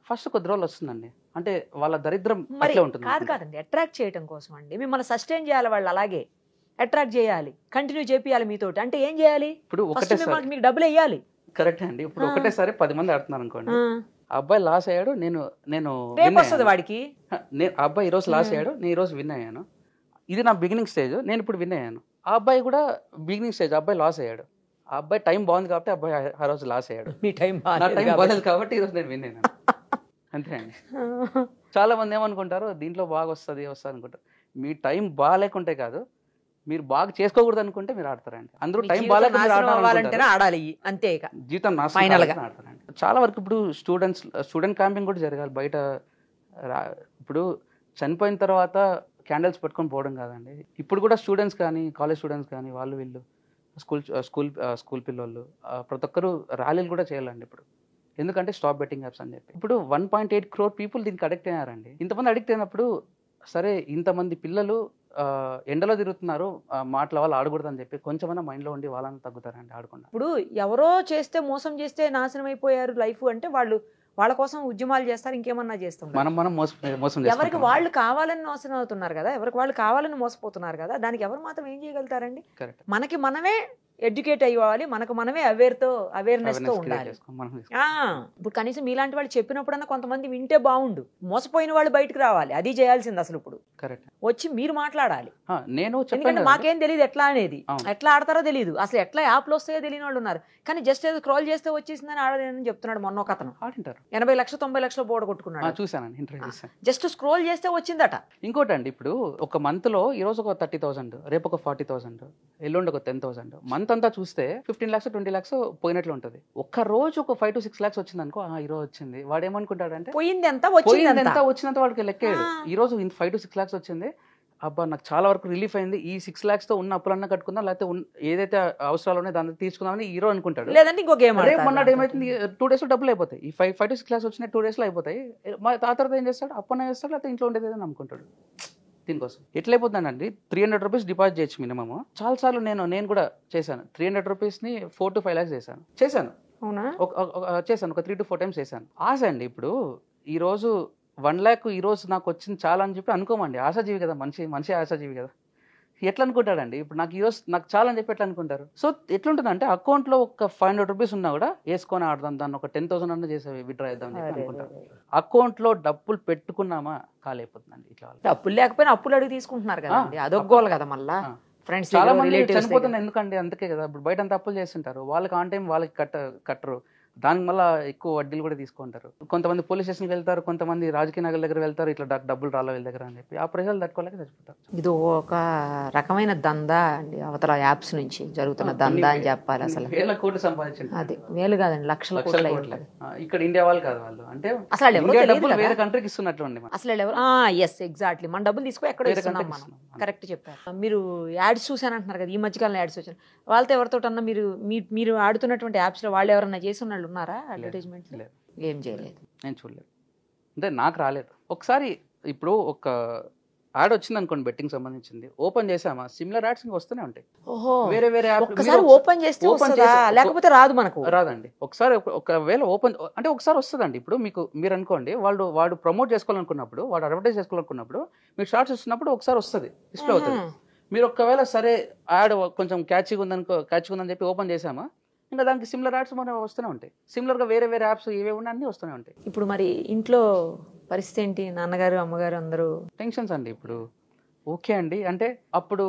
ఫస్ట్ కొద్ది రోజులు వస్తుందండి. అంటే వాళ్ళ దరిద్రం అట్లే ఉంటుంది.
కాదండి, అట్రాక్ట్ చేయడం కోసం అండి, మిమ్మల్ని సస్టైన్ చేయాలి వాళ్ళు, అలాగే అట్రాక్ట్ చేయాలి, కంటిన్యూ చేయాలి మీతోటి. అంటే ఏం చేయాలి? ఇప్పుడు ఒకటేసారి మీకు డబ్బులు వేయాలి.
కరెక్ట్ అండి. ఇప్పుడు ఒకటేసారి 10 మంది ఆడుతున్నారు అనుకోండి, అబ్బాయి లాస్ అయ్యాడు, నేను
వాడికి
అబ్బాయి ఈ రోజు లాస్ అయ్యాడు, నేను ఈ రోజు విన్ అయ్యాను. ఇది నా బిగినింగ్ స్టేజ్, నేను ఇప్పుడు విన్ అయ్యాను. ఆ అబ్బాయి కూడా బిగినింగ్ స్టేజ్, అబ్బాయి లాస్ అయ్యాడు. ఆ అబ్బాయి టైం బాగుంది కాబట్టి అబ్బాయి ఆ రోజు లాస్ అయ్యాడు.
మీ టైం
బాగాలేదు కాబట్టి ఈ రోజు నేను విన్ అయ్యాను. అంతే అండి. చాలా మంది ఏమనుకుంటారు, దీంట్లో బాగా వస్తుంది అనుకుంటారు. మీ టైం బాగాలేకుంటే కాదు, మీరు బాగా చేసుకోకూడదు అనుకుంటే మీరు ఆడతారండి. అందరూ
మీ
టైం
జీవితం
బాగాలేక మీరు
నాశనం అవ్వాలంటేనే
ఆడాలంటే
ఆడాలి అంతే ఇక
జీవితం నాశనం
Final గా.
కావాలని ఆడతారండి. చాలా వరకు ఇప్పుడు స్టూడెంట్ క్యాంపింగ్ కూడా జరగాలి బయట. ఇప్పుడు చనిపోయిన తర్వాత క్యాండిల్స్ పెట్టుకొని పోవడం కాదండి. ఇప్పుడు కూడా స్టూడెంట్స్ కానీ కాలేజ్ స్టూడెంట్స్ కానీ వాళ్ళు వీళ్ళు స్కూల్ పిల్లలు ప్రతి ఒక్కరు ర్యాలీలు కూడా చేయాలండి ఇప్పుడు. ఎందుకంటే స్టాప్ బెట్టింగ్ యాప్స్ అని చెప్పి ఇప్పుడు 1.8 crore పీపుల్ దీనికి అడిక్ట్ అయ్యారండి. ఇంతమంది అడిక్ట్ అయినప్పుడు సరే ఇంతమంది పిల్లలు ఎండలో తిరుగుతున్నారు, మాటల వాళ్ళు ఆడకూడదు అని చెప్పి కొంచెమైనా మైండ్లో ఉండి వాళ్ళని తగ్గుతారండి ఆడకుండా.
ఇప్పుడు ఎవరో చేస్తే మోసం చేస్తే నాశనం అయిపోయారు లైఫ్ అంటే వాళ్ళ కోసం ఉద్యమాలు చేస్తారు, ఇంకేమన్నా చేస్తాం.
మనం మోసం
ఎవరికి వాళ్ళు కావాలని నాశనం అవుతున్నారు కదా, ఎవరికి వాళ్ళు కావాలని మోసపోతున్నారు కదా, దానికి ఎవరు మాత్రం ఏం చేయగలుగుతారండి?
కరెక్ట్.
మనకి మనమే ఎడ్యుకేట్ అయ్యాలి, మనకు మనమే అవేర్నెస్ తో ఉండాలి. ఇప్పుడు కనీసం మీలాంటి వాళ్ళు చెప్పినప్పుడన్నా కొంతమంది వింటే బాగుండు. మోసపోయిన వాళ్ళు బయటకు రావాలి, అది చేయాల్సింది అసలు. ఇప్పుడు
కరెక్ట్
వచ్చి మీరు మాట్లాడాలి.
నేను
ఎందుకంటే మాకేం తెలియదు ఎట్లా అనేది, ఎట్లా ఆడతారో తెలియదు, అసలు ఎట్లా యాప్లు వస్తాయో తెలియని వాళ్ళు ఉన్నారు. కానీ జస్ట్ ఏదో స్క్రోల్ చేస్తే వచ్చేసిందని ఆడలేనని చెప్తున్నాడు మొన్న ఒక అతను.
ఆడింటారు
80 లక్షలు 90 లక్షలు బోర్డు కొట్టుకున్నాడు.
చూసానండి, ఇంటర్వ్యూ చేశాను.
జస్ట్ స్క్రోల్ చేస్తే వచ్చిందట.
ఇంకోటి అండి, ఇప్పుడు ఒక మంత్ లో ఈ రోజు ఒక 30,000, రేపు ఒక 40,000, ఎల్లుండి ఒక 10,000, మంత్ అంతా చూస్తే 15 lakhs 20 lakhs పోయినట్లు ఉంటుంది. ఒక్క రోజు ఒక 5 to 6 lakhs వచ్చింది అనుకో, ఈ రోజు వచ్చింది. వాడు ఏమనుకుంటాడంటే
పోయింది ఎంత
వచ్చినంత వాడికి లెక్కాడు. ఈ రోజు 5 to 6 lakhs వచ్చింది, అబ్బా నాకు చాలా వరకు రిలీఫ్ అయింది, ఈ 6 lakhs తో ఉన్న అప్పులన్నా కట్టుకుందాం, లేకపోతే ఏదైతే అవసరాలు ఉన్నాయో దాన్ని తీసుకుందామని హీరో అనుకుంటాడు.
లేదంటే ఇంకో గేమ్
రేపు మొన్నటి ఏమైతుంది, 2 days లో డబ్బులు అయిపోతాయి. ఈ 5 to 6 lakhs వచ్చిన 2 days లో అయిపోతాయి. ఆ తర్వాత ఏం చేస్తాడు, అప్పన్న చేస్తాడు, లేకపోతే ఇంట్లో ఉండేది ఏదైనా నమ్ముకుంటాడు. దీనికోసం ఎట్లయిపోతుందండి, 300 rupees డిపాజిట్ చేయొచ్చు మినిమమ్. చాలా సార్లు నేను కూడా చేశాను. 300 rupees ని 4 to 5 lakhs చేశాను. ఒక 3 to 4 times చేశాను. ఆశ అండి. ఇప్పుడు ఈ రోజు 1 lakh ఈ రోజు నాకు వచ్చింది చాలా అని చెప్పి అనుకోమండి. ఆశాజీవి కదా మనిషి ఆశాజీవి కదా. ఎట్లా అనుకుంటాడండి, ఇప్పుడు నాకు ఈరోజు నాకు చాలా అని చెప్పి ఎట్లా అనుకుంటారు. సో ఎట్లుంటుందంటే అకౌంట్లో ఒక 500 rupees ఉన్నా కూడా వేసుకొని ఆడదాం, దాన్ని ఒక 10,000 అన్న చేసి విత్డ్రా చేద్దాం అని చెప్పి అనుకుంటారు. అకౌంట్లో డబ్బులు పెట్టుకున్నామా కాలేకపోతుందండి. ఇట్లా
డబ్బులు లేకపోయినా అప్పులు అడిగి తీసుకుంటున్నారు కదండి, అదొగ్గోలు కదా. మళ్ళీ ఫ్రెండ్స్
చాలా మంది చనిపోతున్నారు ఎందుకండి, అందుకే కదా. ఇప్పుడు బయట అంతా అప్పులు చేస్తుంటారు, వాళ్ళకి ఆన్ టైం వాళ్ళకి కట్టరు, దానికి మళ్ళీ ఎక్కువ వడ్డీలు కూడా తీసుకుంటారు. కొంతమంది పోలీస్ స్టేషన్కి వెళ్తారు, కొంతమంది రాజకీయ నగర్ దగ్గర వెళ్తారు, ఇట్లా డబ్బులు రాళ్ళ వీళ్ళ దగ్గర అని చెప్పి ఆ ప్రజలు తట్టుకోలేక చచ్చిపోతారు.
ఇది ఒక రకమైన దందా అండి, అవతల యాప్స్ నుంచి జరుగుతున్న దందా అని చెప్పాలి. అసలు
1,000 కోట్లు సంపాదించండి.
అది వేలు కాదండి, లక్షల కోట్లు.
ఇక్కడ ఇండియా వాళ్ళు కాదు వాళ్ళు, అంటే
అసలు
డబ్బులు వేరే కంట్రీకి ఇస్తున్నట్లు అండి.
అసలు ఎవరు ఎస్ ఎగ్జాక్ట్లీ, మన డబ్బులు తీసుకుని ఎక్కడ ఇస్తున్నాం మనం. కరెక్ట్ చెప్పారు. మీరు యాడ్స్ చూసాను అంటున్నారు కదా, ఈ మధ్యకాలంలో యాడ్స్ వచ్చాను. వాళ్ళతో ఎవరితో అన్నా మీరు ఆడుతున్నటువంటి యాప్స్ లో వాళ్ళు ఎవరన్నా చేసి వాళ్ళు ఉన్నారా? అడ్వర్టైజ్మెంట్ ఏం చేయలేదు,
నేను చూడలేదు, అంటే నాకు రాలేదు. ఒకసారి ఇప్పుడు ఒక యాడ్ వచ్చింది అనుకోండి, బెట్టింగ్ సంబంధించింది, ఓపెన్ చేసామా సిమిలర్ యాడ్స్ ఇంకా వస్తూనే ఉంటాయి. వేరే వేరే
ఓపెన్ చేస్తే లేకపోతే రాదు, మనకు
రాదండి. ఒకవేళ ఓపెన్ అంటే ఒకసారి వస్తుందండి. ఇప్పుడు మీరు అనుకోండి, వాడు ప్రమోట్ చేసుకోవాలనుకున్నప్పుడు, వాడు అడ్వర్టైజ్ చేసుకోవాలనుకున్నప్పుడు, మీరు షార్ట్స్ వస్తున్నప్పుడు ఒకసారి వస్తుంది, డిస్ప్లే అవుతుంది. మీరు ఒకవేళ సరే యాడ్ కొంచెం క్యాచ్గా ఉందని చెప్పి ఓపెన్ చేసామా, ఇంకా దానికి సిమిలర్ యాడ్స్ మనం వస్తూనే ఉంటాయి. సిమిలర్గా వేరే వేరే యాప్స్ ఏవే ఉన్నా అన్నీ వస్తూనే ఉంటాయి.
ఇప్పుడు మరి ఇంట్లో పరిస్థితి ఏంటి? నాన్నగారు అమ్మగారు అందరూ
టెన్షన్స్ అండి. ఇప్పుడు ఓకే అండి, అంటే అప్పుడు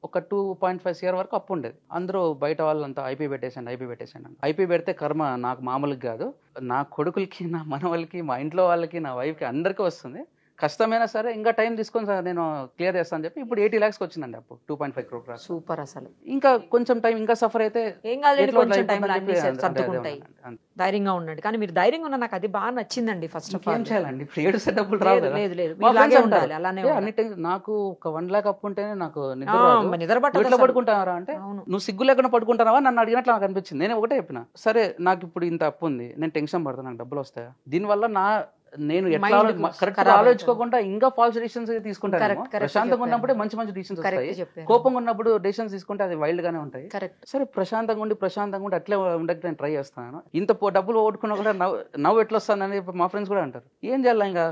ఒక 2.5 years వరకు అప్పు ఉండేది. అందరూ బయట వాళ్ళంతా ఐపీ పెట్టేసాను. ఐపీ పెడితే కర్మ నాకు మామూలుగా కాదు, నా కొడుకులకి, నా మనవాళ్ళకి, మా ఇంట్లో వాళ్ళకి, నా వైఫ్కి అందరికీ వస్తుంది. కష్టమైనా సరే ఇంకా టైం తీసుకొని నేను క్లియర్ చేస్తాను చెప్పి ఇప్పుడు 80 lakhs వచ్చిందండి అప్పు, 2.5 crore.
సూపర్. అసలు ఇంకా
కొంచెం టైం ఇంకా సఫర్ అయితే
ఏం కాదు, కొంచెం టైం సర్దుకుంటాయి. ధైర్యంగా ఉండండి. కానీ మీరు ధైర్యంగా ఉన్నా, నాకు అది బాగా నచ్చిందండి. ఫస్ట్ ఆఫ్ ఆల్ ఏం
చేయాలండి, ఇప్పుడు 7 set డబ్బులు రావు.
అలానే
నాకు ఒక 1 lakh అప్పు ఉంటేనే నాకు నిద్ర పడుకుంటారా అంటే, నువ్వు సిగ్గు లేకుండా పడుకుంటావా నన్ను అడిగినట్లు నాకు అనిపించింది. నేను ఒకటే చెప్పిన, సరే నాకు ఇప్పుడు ఇంత అప్పు ఉంది, నేను టెన్షన్ పడతాను, నాకు డబ్బులు వస్తాయా, దీనివల్ల నేను ఎట్లా కరెక్ట్ ఆలోచించుకోకుండా ఇంకా ఫాల్స్ డిసిషన్స్ తీసుకుంటాను. ప్రశాంతంగా ఉన్నప్పుడే మంచి డిసిషన్స్ వస్తాయి, కోపంగా ఉన్నప్పుడు డిసిషన్స్ తీసుకుంటే అది వైల్డ్ గానే ఉంటాయి. సరే ప్రశాంతంగా ఉండి అట్లే ఉండక నేను ట్రై చేస్తాను. ఇంత డబ్బులు ఓడుకున్నా కూడా నవ్వు ఎట్లా వస్తానని మా ఫ్రెండ్స్ కూడా అంటారు. ఏం చేయాలి, ఇంకా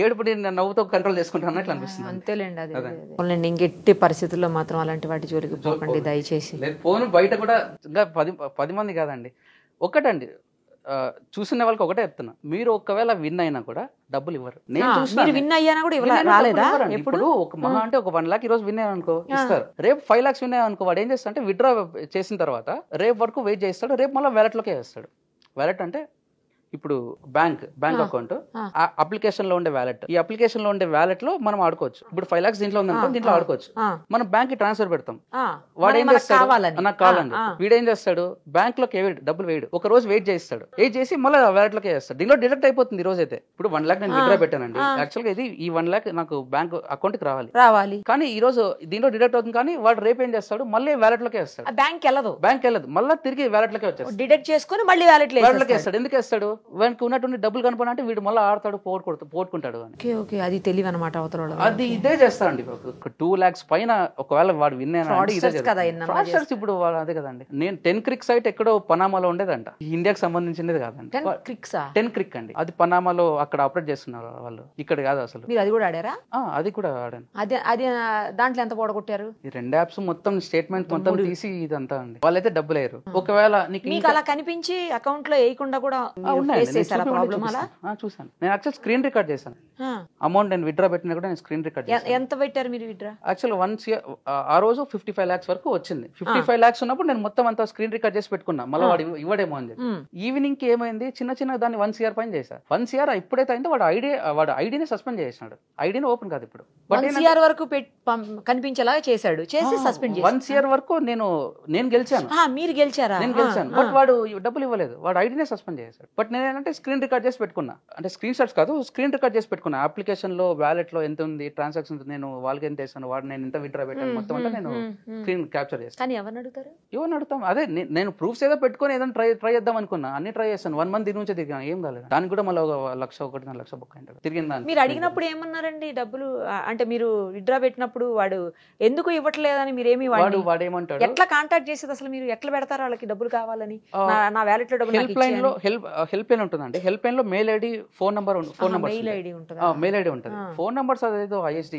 ఏడుపు నవ్వుతో కంట్రోల్ చేసుకుంటాను అట్లా అనిపిస్తుంది.
అంతేలేండి, అదే ఇంకెట్టి పరిస్థితుల్లో మాత్రం అలాంటి వాటి జోలికి పోకండి దయచేసి.
ఫోన్ బయట కూడా ఇంకా 10 మంది కాదండి, ఒకటండి చూసిన వాళ్ళకి ఒకటే చెప్తున్నా, మీరు ఒకవేళ విన్ అయినా కూడా డబ్బులు ఇవ్వరు.
విన్ అయ్యానా కూడా రాలేదా?
ఇప్పుడు ఒక మహా అంటే ఒక 1 lakh ఈ రోజు విన్ అయ్యా అనుకో ఇస్తారు. రేపు 5 lakhs విన్ అయ్యా అనుకో, వాడు ఏం చేస్తా అంటే విత్డ్రా చేసిన తర్వాత రేపు వరకు వెయిట్ చేస్తాడు, రేపు మళ్ళీ వ్యాలెట్ లోకే వేస్తాడు. వ్యాలెట్ అంటే ఇప్పుడు బ్యాంక్ అకౌంట్, అప్లికేషన్ లో ఉండే వ్యాలెట్, ఈ అప్లికేషన్ లో ఉండే వ్యాలెట్ లో మనం ఆడుకోవచ్చు. ఇప్పుడు 5 lakhs దీంట్లో ఉందనుకో, దీంట్లో ఆడుకోవచ్చు. మనం బ్యాంక్ కి ట్రాన్స్ఫర్ పెడతాం, వాడు ఏం చేస్తాడు, నాకు కావాలండి, వీడేం చేస్తాడు, బ్యాంక్ లోకి డబ్బులు వేయడు, ఒక రోజు వెయిట్ చేసి మళ్ళీ వ్యాలెట్ లోకి వేస్తాడు. దీనిలో డిడక్ట్ అయిపోతుంది. ఈ రోజు అయితే ఇప్పుడు 1 lakh నేను విత్డ్రా పెట్టానండి, యాక్చువల్ గా ఇది ఈ 1 lakh నాకు బ్యాంక్ అకౌంట్ కి రావాలి, కానీ ఈ రోజు దీనిలో డిడక్ట్ అవుతుంది. కానీ వాడు రేపు ఏం చేస్తాడు, మళ్ళీ వ్యాలెట్ లోకి వేస్తాడు.
బ్యాంక్ వెళ్ళదు,
మళ్ళీ తిరిగి వ్యాలెట్ లోకి వచ్చేస్తాడు,
డిడక్ట్ చేసుకుని మళ్ళీ వ్యాలెట్ లోకి
వేస్తాడు. ఎందుకు వేస్తాడు, వానికి ఉన్నటువంటి డబ్బులు కనపడంటే వీడు మళ్ళీ ఆడతాడు, పోగొట్టుకుంటాడు.
అది తెలివి అనమాట అవతల.
అది ఇదే చేస్తాడండి. 2 lakhs పైన ఒకవేళ వాడు విన్ ఇప్పుడు అదే కదండి. నేను 10 క్రిక్ సైట్ ఎక్కడో పనామాలో ఉండేదంట, ఇండియాకి సంబంధించినది కాదండి. 10 క్రిక్ అండి, అది పనామాలో అక్కడ ఆపరేట్ చేస్తున్నారు వాళ్ళు, ఇక్కడ కాదు అసలు.
మీరు అది కూడా ఆడారా?
అది కూడా ఆడాను.
అది దాంట్లో ఎంత పోగొట్టారు?
ఈ 2 యాప్స్ మొత్తం స్టేట్మెంట్ మొత్తం తీసి ఇదంతా అండి. వాళ్ళైతే డబ్బులు వేయరు. ఒకవేళ
మీకు అలా కనిపించి అకౌంట్ లో వేయకుండా కూడా
చూసాను. నేను యాక్చువల్ స్క్రీన్ రికార్డ్ చేశాను. అమౌంట్ నేను విత్డ్రా పెట్టినా కూడా నేను స్క్రీన్ రికార్డ్ చేశాను.
ఎంత పెట్టారు మీరు విత్డ్రా?
యాక్చువల్ వన్స్ ఆ రోజు 55 lakhs వరకు వచ్చింది. 55 lakhs ఉన్నప్పుడు నేను మొత్తం అంతా స్క్రీన్ రికార్డ్ చేసి పెట్టుకున్నా, మళ్ళీ వాడు ఇవ్వడేమో అని చెప్పి. ఈవినింగ్ కి ఏమైంది, చిన్న దాన్ని 1 CR పైన చేశారు. 1 CR ఎప్పుడైతే అయిందో వాడు ఐడిని సస్పెండ్ చేసినాడు. ఐడిని ఓపెన్ కాదు ఇప్పుడు.
1 CR వరకు కనిపించేలా చేశాడు, చేసి సస్పెండ్ చేశాడు.
1 CR వరకు నేను గెలిచాను.
మీరు గెలిచారా?
నేను గెలిచాను, బట్ వాడు డబ్బులు ఇవ్వలేదు, వాడు ఐడినే సస్పెండ్ చేశాడు. బట్ నేను ఏంటంటే స్క్రీన్ రికార్డ్ చేసి పెట్టుకున్నా, అంటే స్క్రీన్ షాట్స్ కాదు, స్క్రీన్ రికార్డ్ చేసి పెట్టుకున్నా. అప్లికేషన్ లో వ్యాలెట్ లో ఎంత ఉంది, ట్రాన్సాక్షన్ నేను వాళ్ళకి ఎంత వేసాను, వాడు నేను ఎంత విత్డ్రా పెట్టాను, మొత్తం అంటే నేను స్క్రీన్ క్యాప్చర్ చేస్తాను.
కానీ ఎవరిని అడుగుతారు?
ఎవరిని అడుగుతాం? అదే నేను ప్రూఫ్స్ ఏదో పెట్టుకుని ఏదైనా ట్రై చేద్దాం అనుకున్నా, అన్ని ట్రై చేస్తాను. 1 month దీని నుంచే తిరిగాను, ఏం కాలేదు. దానికి కూడా మళ్ళీ 1 lakh 1.5 lakh బుక్ అయింది తిరిగిందా.
మీరు అడిగినప్పుడు ఏమన్నారండి డబ్బులు? అంటే మీరు విత్డ్రా పెట్టినప్పుడు వాడు ఎందుకు ఇవ్వట్లేదని మీరేమి
వాడు ఏమంటాడు,
ఎట్లా కాంటాక్ట్ చేసేది అసలు? మీరు ఎట్లా పెడతారు వాళ్ళకి డబ్బులు కావాలని? నా వ్యాలెట్ లో డబ్బులు
హెల్ప్ లైన్ ఉంటుందండి. హెల్ప్ లైన్ లో mail ID, phone number mail ID ఉంటుంది. ఫోన్ నంబర్స్ అదేదో ISD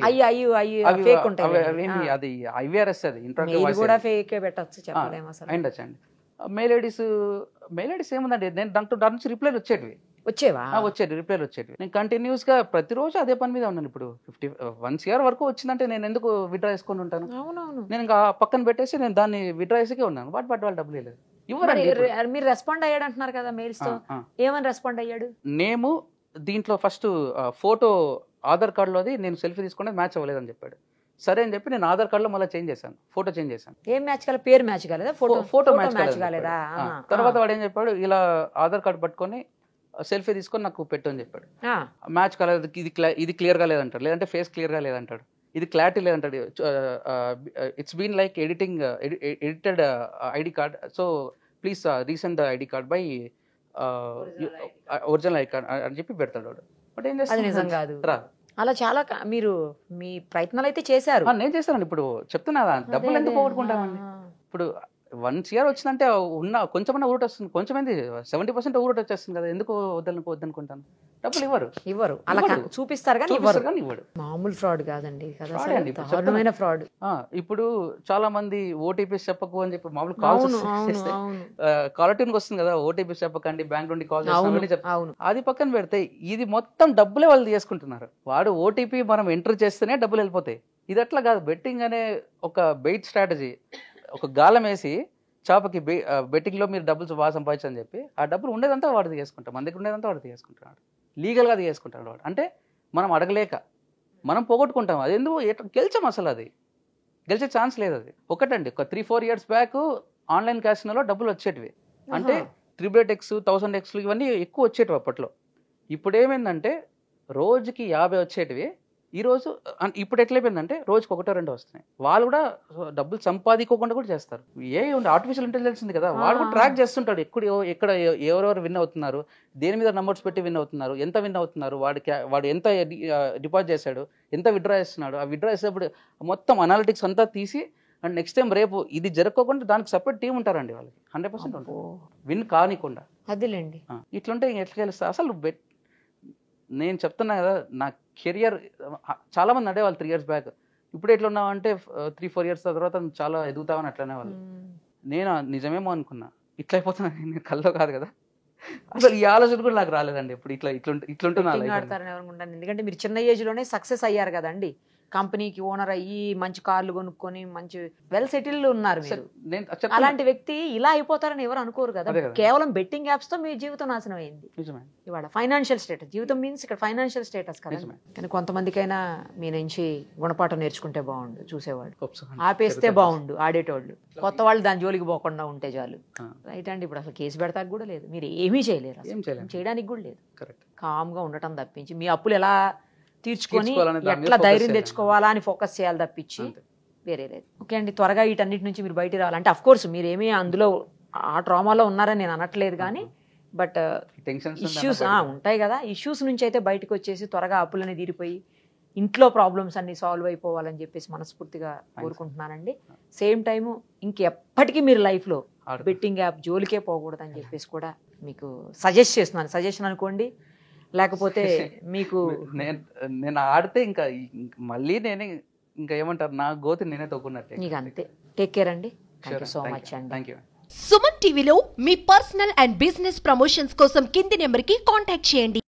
ఫేక్ ఉంటాయి,
అది IVRS, అది
కూడా ఫేక్ పెట్టచ్చు, చెప్పలేము అసలు.
అండి మెయిల్ ఐడీస్ ఏముందండి, నేను దాంట్లో నుంచి రిప్లైలు వచ్చేటివి. రిప్లైలు వచ్చేటివి. నేను కంటిన్యూస్ గా ప్రతిరోజు అదే పని మీద ఉన్నాను. ఇప్పుడు 1 CR వరకు వచ్చిందంటే నేను ఎందుకు విత్డ్రా చేసుకొని ఉంటాను? నేను ఇంకా పక్కన పెట్టేసి నేను దాన్ని విత్డ్రా చేసే ఉన్నాను. బట్ వాళ్ళు డబ్బులు లేదు, ఇవ్వరండి.
మీరు రెస్పాండ్ అయ్యాడు అంటున్నారు కదా మెయిల్స్ తో, ఏమని రెస్పాండ్ అయ్యాడు?
నేము దీంట్లో ఫస్ట్ ఫోటో ఆధార్ కార్డులోది నేను సెల్ఫీ తీసుకునేది మ్యాచ్ అవ్వలేదని చెప్పాడు. సరే అని చెప్పి నేను ఆధార్ కార్డులో మళ్ళీ చేంజ్ చేశాను, ఫోటో చేంజ్ చేశాను.
ఏం మ్యాచ్ కాలేదు? పేరు మ్యాచ్ కాలేదా? ఫోటో మ్యాచ్ కాలేదా?
తర్వాత వాడు ఏం చెప్పాడు, ఇలా ఆధార్ కార్డు పట్టుకొని సెల్ఫీ తీసుకొని నాకు పెట్టు అని చెప్పాడు. మ్యాచ్ కాలేదు, ఇది క్లియర్ గా లేదంటాడు, లేదంటే ఫేస్ క్లియర్ గా లేదంటాడు, ఇది క్లారిటీ లేదంటాడు. It's been like edited ID card, so please resend the ID card by original ID card అని చెప్పి పెడతాడు వాడు. బట్ ఏం చేస్తాడు,
అలా చాలా మీరు మీ ప్రయత్నాలు అయితే చేశారు.
నేను చేస్తానండి. ఇప్పుడు చెప్తున్నా, డబ్బులు ఎందుకు పోగొట్టుకుంటామండి? ఇప్పుడు 1 CR వచ్చిందంటే ఉన్న కొంచెమన్నా ఊరట వస్తుంది, కొంచెమైంది 70% ఊరట వచ్చేస్తుంది కదా, ఎందుకు వద్దనుకుంటాను? డబ్బులు ఇవ్వరు, అలా
చూపిస్తారు కానీ ఇవ్వరు. మామూలు ఫ్రాడ్ కాదండి, దారుణమైన ఫ్రాడ్.
ఇప్పుడు చాలా మంది ఓటీపీస్ చెప్పకు అని చెప్పి మామూలు కాల్స్ కాలర్ ట్యూన్కి వస్తుంది కదా, ఓటీపీస్ చెప్పకండి, బ్యాంక్ నుండి కాల్ చేస్తామని. అది పక్కన పెడితే ఇది మొత్తం డబ్బులే వాళ్ళు తీసుకుంటున్నారు. వాడు ఓటీపీ మనం ఎంటర్ చేస్తేనే డబ్బులు వెళ్ళిపోతాయి. ఇది అట్లా కాదు. బెట్టింగ్ అనే ఒక బెయిట్ స్ట్రాటజీ, ఒక గాలం వేసి చేపకి బెట్టింగ్ లో మీరు డబ్బులు బాగా సంపాదించని చెప్పి ఆ డబ్బులు ఉండేదంతా వాడు తీసుకుంటాం, మన దగ్గర ఉండేదంతా వాడు తీసుకుంటున్నాడు, లీగల్గా తీసుకుంటాడు వాడు. అంటే మనం అడగలేక మనం పోగొట్టుకుంటాం. అది ఎందుకు గెలిచాం, అసలు అది గెలిచే ఛాన్స్ లేదు. అది ఒకటండి, ఒక 3-4 years బ్యాక్ ఆన్లైన్ క్యాసినోలో డబ్బులు వచ్చేటివి, అంటే 300x 1000x ఇవన్నీ ఎక్కువ వచ్చేటివి అప్పట్లో. ఇప్పుడు ఏమైందంటే రోజుకి 50 వచ్చేటివి, ఈరోజు ఇప్పుడు ఎట్లయిపోయిందంటే రోజుకి 1-2 వస్తున్నాయి. వాళ్ళు కూడా డబ్బులు సంపాదించుకోకుండా కూడా చేస్తారు. ఆర్టిఫిషియల్ ఇంటెలిజెన్స్ ఉంది కదా, వాడు కూడా ట్రాక్ చేస్తుంటాడు ఎక్కడ ఎవరెవరు విన్ అవుతున్నారు, దేని మీద నంబర్స్ పెట్టి విన్ అవుతున్నారు, ఎంత విన్ అవుతున్నారు, వాడు ఎంత డిపాజిట్ చేశాడు, ఎంత విత్డ్రా చేస్తున్నాడు. ఆ విత్డ్రా చేసేప్పుడు మొత్తం అనాలిటిక్స్ అంతా తీసి, అండ్ నెక్స్ట్ టైం రేపు ఇది జరగకుండా దానికి సపరేట్ టీం ఉంటారండి, వాళ్ళకి 100% ఉంటుంది, విన్ కానికుండా.
అదేలేండి.
ఇట్లుంటే ఎట్లా గెలుస్తా అసలు? నేను చెప్తున్నా కదా, నా కెరియర్ చాలా మంది అడేవాళ్ళు 3 years బ్యాక్, ఇప్పుడు ఎట్లా ఉన్నావు అంటే 3-4 years తర్వాత చాలా ఎదుగుతావని అట్లనే వాళ్ళు. నేను నిజమేమో అనుకున్నా, ఇట్లా అయిపోతున్నా, నేను కల్లో కాదు కదా, అసలు ఈ ఆలోచన కూడా నాకు రాలేదండి. ఇప్పుడు ఇట్లుంటున్నా.
ఎందుకంటే మీరు చిన్న ఏజ్ లోనే సక్సెస్ అయ్యారు కదండి, కంపెనీకి ఓనర్ అయ్యి మంచి కార్లు కొనుక్కొని మంచి వెల్ సెటిల్డ్ ఉన్నారు మీరు.
నేను చెప్తున్నా.
అలాంటి వ్యక్తి ఇలా అయిపోతారని ఎవరు అనుకోరు కదా.
అదే కదా.
కేవలం బెట్టింగ్ యాప్స్ తో మీ జీవితం నాశనం అయింది.
నిజమే.
ఇవాళ ఫైనాన్షియల్ స్టేటస్, జీవితం మీన్స్ ఇక్కడ ఫైనాన్షియల్ స్టేటస్ కదా.
నిజమే.
కానీ కొంతమందికైనా మీ నుంచి గుణపాఠం నేర్చుకుంటే బాగుండు చూసేవాళ్ళు,
Hopes.
ఆపేస్తే బాగుండు ఆడేటోళ్ళు, కొత్త వాళ్ళు దాని జోలికి పోకుండా ఉంటే చాలు. రైట్ అండి. ఇప్పుడు అసలు కేసు పెడతాకు కూడా లేదు, మీరు ఏమీ చేయలేరు,
ఏం చేయలేం.
చేయడానికి కూడా లేదు.
కరెక్ట్.
కామ్గా ఉండటం తప్పించి మీ అప్పులు ఎలా తీర్చుకొని
తీర్చుకోవాలనే దాని మీద
ఎట్లా
focus
ధైర్యం
చేయాలి.
తెచ్చుకోవాలా అని ఫోకస్ చేయాలి తప్పించి
అంతే.
వేరే లేదు. ఓకే అండి, త్వరగా వీటన్నిటి నుంచి మీరు బయటికి రావాలంటే అఫ్ కోర్స్ మీరేమీ అందులో ఆ ట్రామాలో ఉన్నారని నేను అనట్లేదు, కానీ బట్
టెన్షన్స్
ఇష్యూస్ ఉంటాయి కదా, ఇష్యూస్ నుంచి అయితే బయటకు వచ్చేసి త్వరగా అప్పులని తీరిపోయి ఇంట్లో ప్రాబ్లమ్స్ అన్ని సాల్వ్ అయిపోవాలని చెప్పేసి మనస్ఫూర్తిగా కోరుకుంటున్నానండి. సేమ్ టైము ఇంకెప్పటికీ మీరు లైఫ్లో బెట్టింగ్ యాప్ జోలికే పోకూడదని చెప్పేసి కూడా మీకు సజెస్ట్ చేస్తున్నాను. సజెషన్ అనుకోండి, లేకపోతే మీకు
నేను ఆడితే ఇంకా మళ్ళీ నేనే ఇంకా ఏమంటారు, నా గోతి నేనే తొక్కున్నట్టే.
మీకు అంతే. టేక్ కేర్ అండి. థ్యాంక్ యూ సో మచ్ అండి.
Thank you.
సుమన్ టీవీలో మీ పర్సనల్ అండ్ బిజినెస్ ప్రమోషన్స్ కోసం కింది నెంబర్కి కాంటాక్ట్ చేయండి.